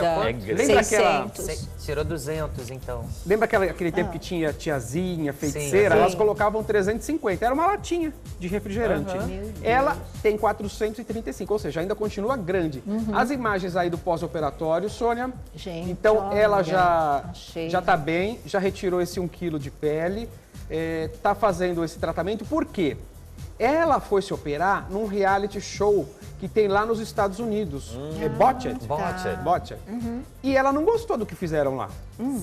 Lembra aquela... Tirou 200, então. Lembra aquele tempo que tinha tiazinha, feiticeira? Elas colocavam 350. Era uma latinha de refrigerante. Ela tem 435, ou seja, ainda continua grande. As imagens aí do pós-operatório, Sônia. Gente, então, ela já tá tá bem, já retirou esse 1 quilo de pele. Tá fazendo esse tratamento, por quê? Ela foi se operar num reality show que tem lá nos Estados Unidos. É Botched? Botched. E ela não gostou do que fizeram lá.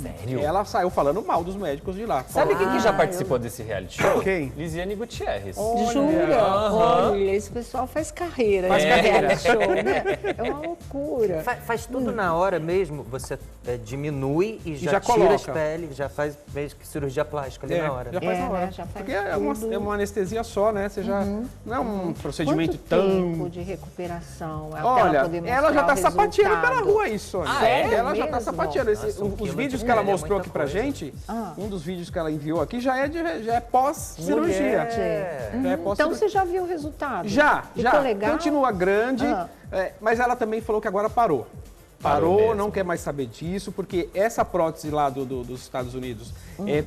Sério? Ela saiu falando mal dos médicos de lá. Sabe quem que já participou desse reality show? Quem? Lisiane Gutierrez. Jura? Olha, esse pessoal faz carreira. Faz carreira. Reality show, né? É uma loucura. Faz tudo na hora mesmo, você diminui e já tira coloca. as peles, já faz mesmo que cirurgia plástica ali na hora. Já faz na hora. Já faz porque é uma anestesia só, né? Você já não é um procedimento Quanto tão... tempo de recuperação? Olha, ela já tá sapateando pela rua aí, Sônia. Sério? Ela já tá sapateando. Os vídeos que ela mostrou aqui pra gente, um dos vídeos que ela enviou aqui já é pós-cirurgia. Então você já viu o resultado? Já. Ficou legal? Continua grande, mas ela também falou que agora parou. Parou, não quer mais saber disso, porque essa prótese lá dos Estados Unidos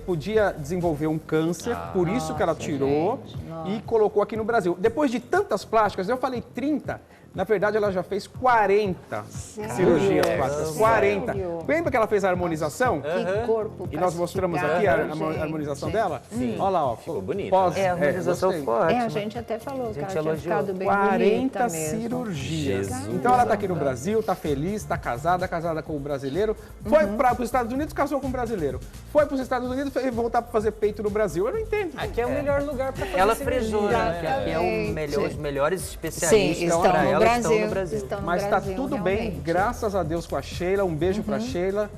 podia desenvolver um câncer, por isso que ela tirou e colocou aqui no Brasil. Depois de tantas plásticas, eu falei 30, na verdade ela já fez 40 cirurgias plásticas. 40. Lembra que ela fez a harmonização? Que corpo E nós mostramos aqui a harmonização dela? Sim. Olha lá, ó. Ficou bonito. A harmonização ficou ótima. A gente até falou que ela tinha elogiou. ficado bem 40 bonita mesmo. cirurgias. Jesus. Então ela tá aqui no Brasil, tá feliz, tá casada com um brasileiro. Foi para os Estados Unidos, casou com um brasileiro. Foi para os Estados Unidos e voltar para fazer peito no Brasil. Eu não entendo. Aqui é o melhor lugar para fazer Ela cirurgia, frisou, né? Que aqui é os melhores especialistas para ela estão no Brasil. Mas tá tudo bem, graças a Deus com a Sheila. Um beijo pra Sheila.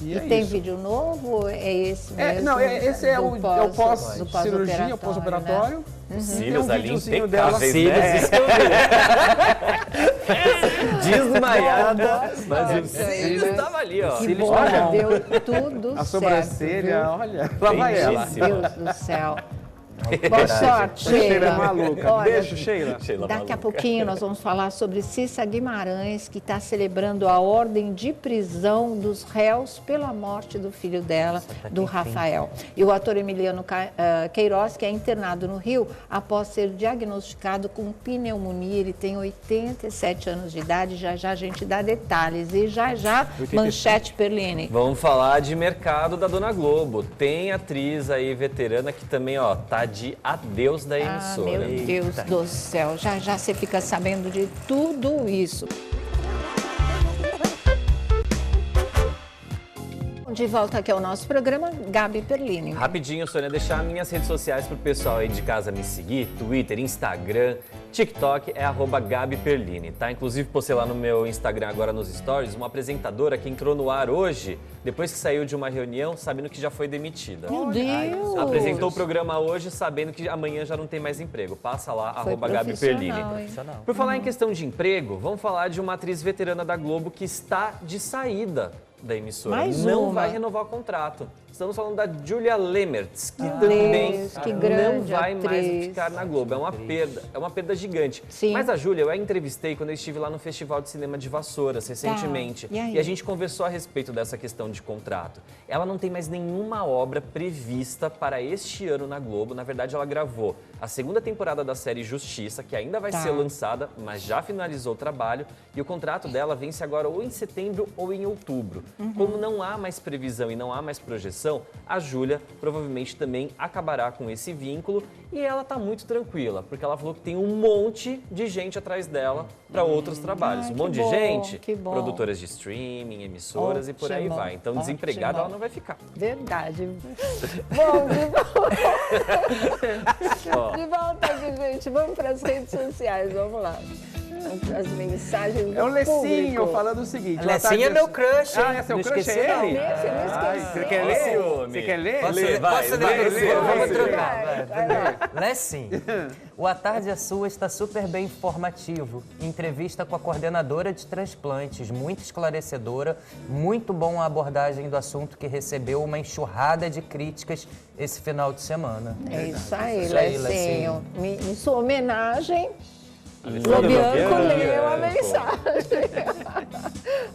E tem isso. vídeo novo? É esse mesmo? Esse é o pós-cirurgia, pós-operatório. Cílios ali videozinho dela. impecáveis, desmaiada, mas o cílio estava ali, ó. Que bom, deu tudo certo. A sobrancelha, olha. Lá vai ela. Meu Deus do céu. Boa sorte, Sheila. É maluca. Olha, beijo, Sheila. Daqui a pouquinho nós vamos falar sobre Cissa Guimarães, que está celebrando a ordem de prisão dos réus pela morte do filho dela, do Rafael. E o ator Emiliano Queiroz, que é internado no Rio após ser diagnosticado com pneumonia. Ele tem 87 anos de idade. Já já a gente dá detalhes. E já já, manchete Perline. Vamos falar de mercado da Dona Globo. Tem atriz aí veterana que também, ó, tá de adeus da emissora. Meu Deus do céu, já já você fica sabendo de tudo isso. De volta aqui ao nosso programa, Gabi Perline. Rapidinho, Sônia, deixar minhas redes sociais pro pessoal aí de casa me seguir, Twitter, Instagram, TikTok é @GabiPerlini, tá? Inclusive postei lá no meu Instagram agora nos stories uma apresentadora que entrou no ar hoje, depois que saiu de uma reunião, sabendo que já foi demitida. Meu Deus! Apresentou o programa hoje sabendo que amanhã já não tem mais emprego. Passa lá, @GabiPerlini. Por falar em questão de emprego, vamos falar de uma atriz veterana da Globo que está de saída da emissora. Não vai renovar o contrato. Estamos falando da Julia Lemertz, que também não vai mais ficar na Globo. É uma perda gigante. Sim. Mas a Júlia, eu a entrevistei quando eu estive lá no Festival de Cinema de Vassouras, recentemente. E a gente conversou a respeito dessa questão de contrato. Ela não tem mais nenhuma obra prevista para este ano na Globo. Na verdade, ela gravou a segunda temporada da série Justiça, que ainda vai ser lançada, mas já finalizou o trabalho. E o contrato dela vence agora ou em setembro ou em outubro. Como não há mais previsão e não há mais projeção, a Júlia provavelmente também acabará com esse vínculo e ela está muito tranquila, porque ela falou que tem um monte de gente atrás dela para outros trabalhos. Um monte de gente, produtoras de streaming, emissoras e por aí vai. Então, desempregada ela não vai ficar. Verdade. Bom, de volta aqui, gente. Vamos para as redes sociais, vamos lá. As mensagens do Lecinho falando o seguinte. Lecinho é meu crush. Ah, seu crush é ele? Você quer ler? Você quer ler? Posso ler? Vamos trocar. Lecinho. O A Tarde é Sua está super bem informativo. Entrevista com a coordenadora de transplantes, muito esclarecedora. Muito bom a abordagem do assunto que recebeu uma enxurrada de críticas esse final de semana. É isso aí, Lecinho. Em sua homenagem, Lobianco leu a mensagem.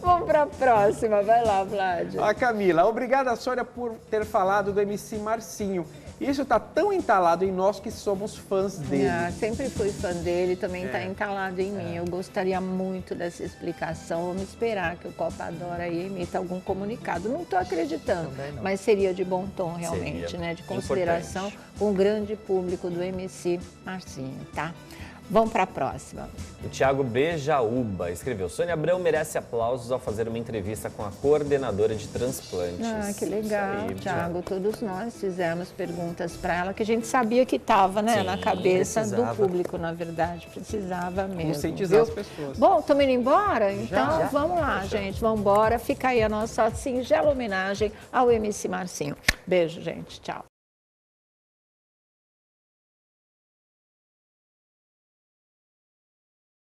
Vamos para a próxima. Vai lá, Vlad. A Camila, obrigada, Sônia, por ter falado do MC Marcinho. Isso está tão entalado em nós que somos fãs dele. Sempre fui fã dele, também está entalado em mim. Eu gostaria muito dessa explicação. Vamos esperar que o Copa Adora aí emita algum comunicado. Não estou acreditando, mas seria de bom tom realmente, né? De consideração com o grande público do MC Marcinho, tá? Vamos para a próxima. O Thiago Bejaúba escreveu: Sônia Abrão merece aplausos ao fazer uma entrevista com a coordenadora de transplantes. Que legal, Thiago. Todos nós fizemos perguntas para ela que a gente sabia que estava, né, na cabeça do público, na verdade. Precisava mesmo. Conscientizar as pessoas. Bom, estamos indo embora? Então vamos lá, gente. Vamos embora. Fica aí a nossa singela homenagem ao MC Marcinho. Beijo, gente. Tchau.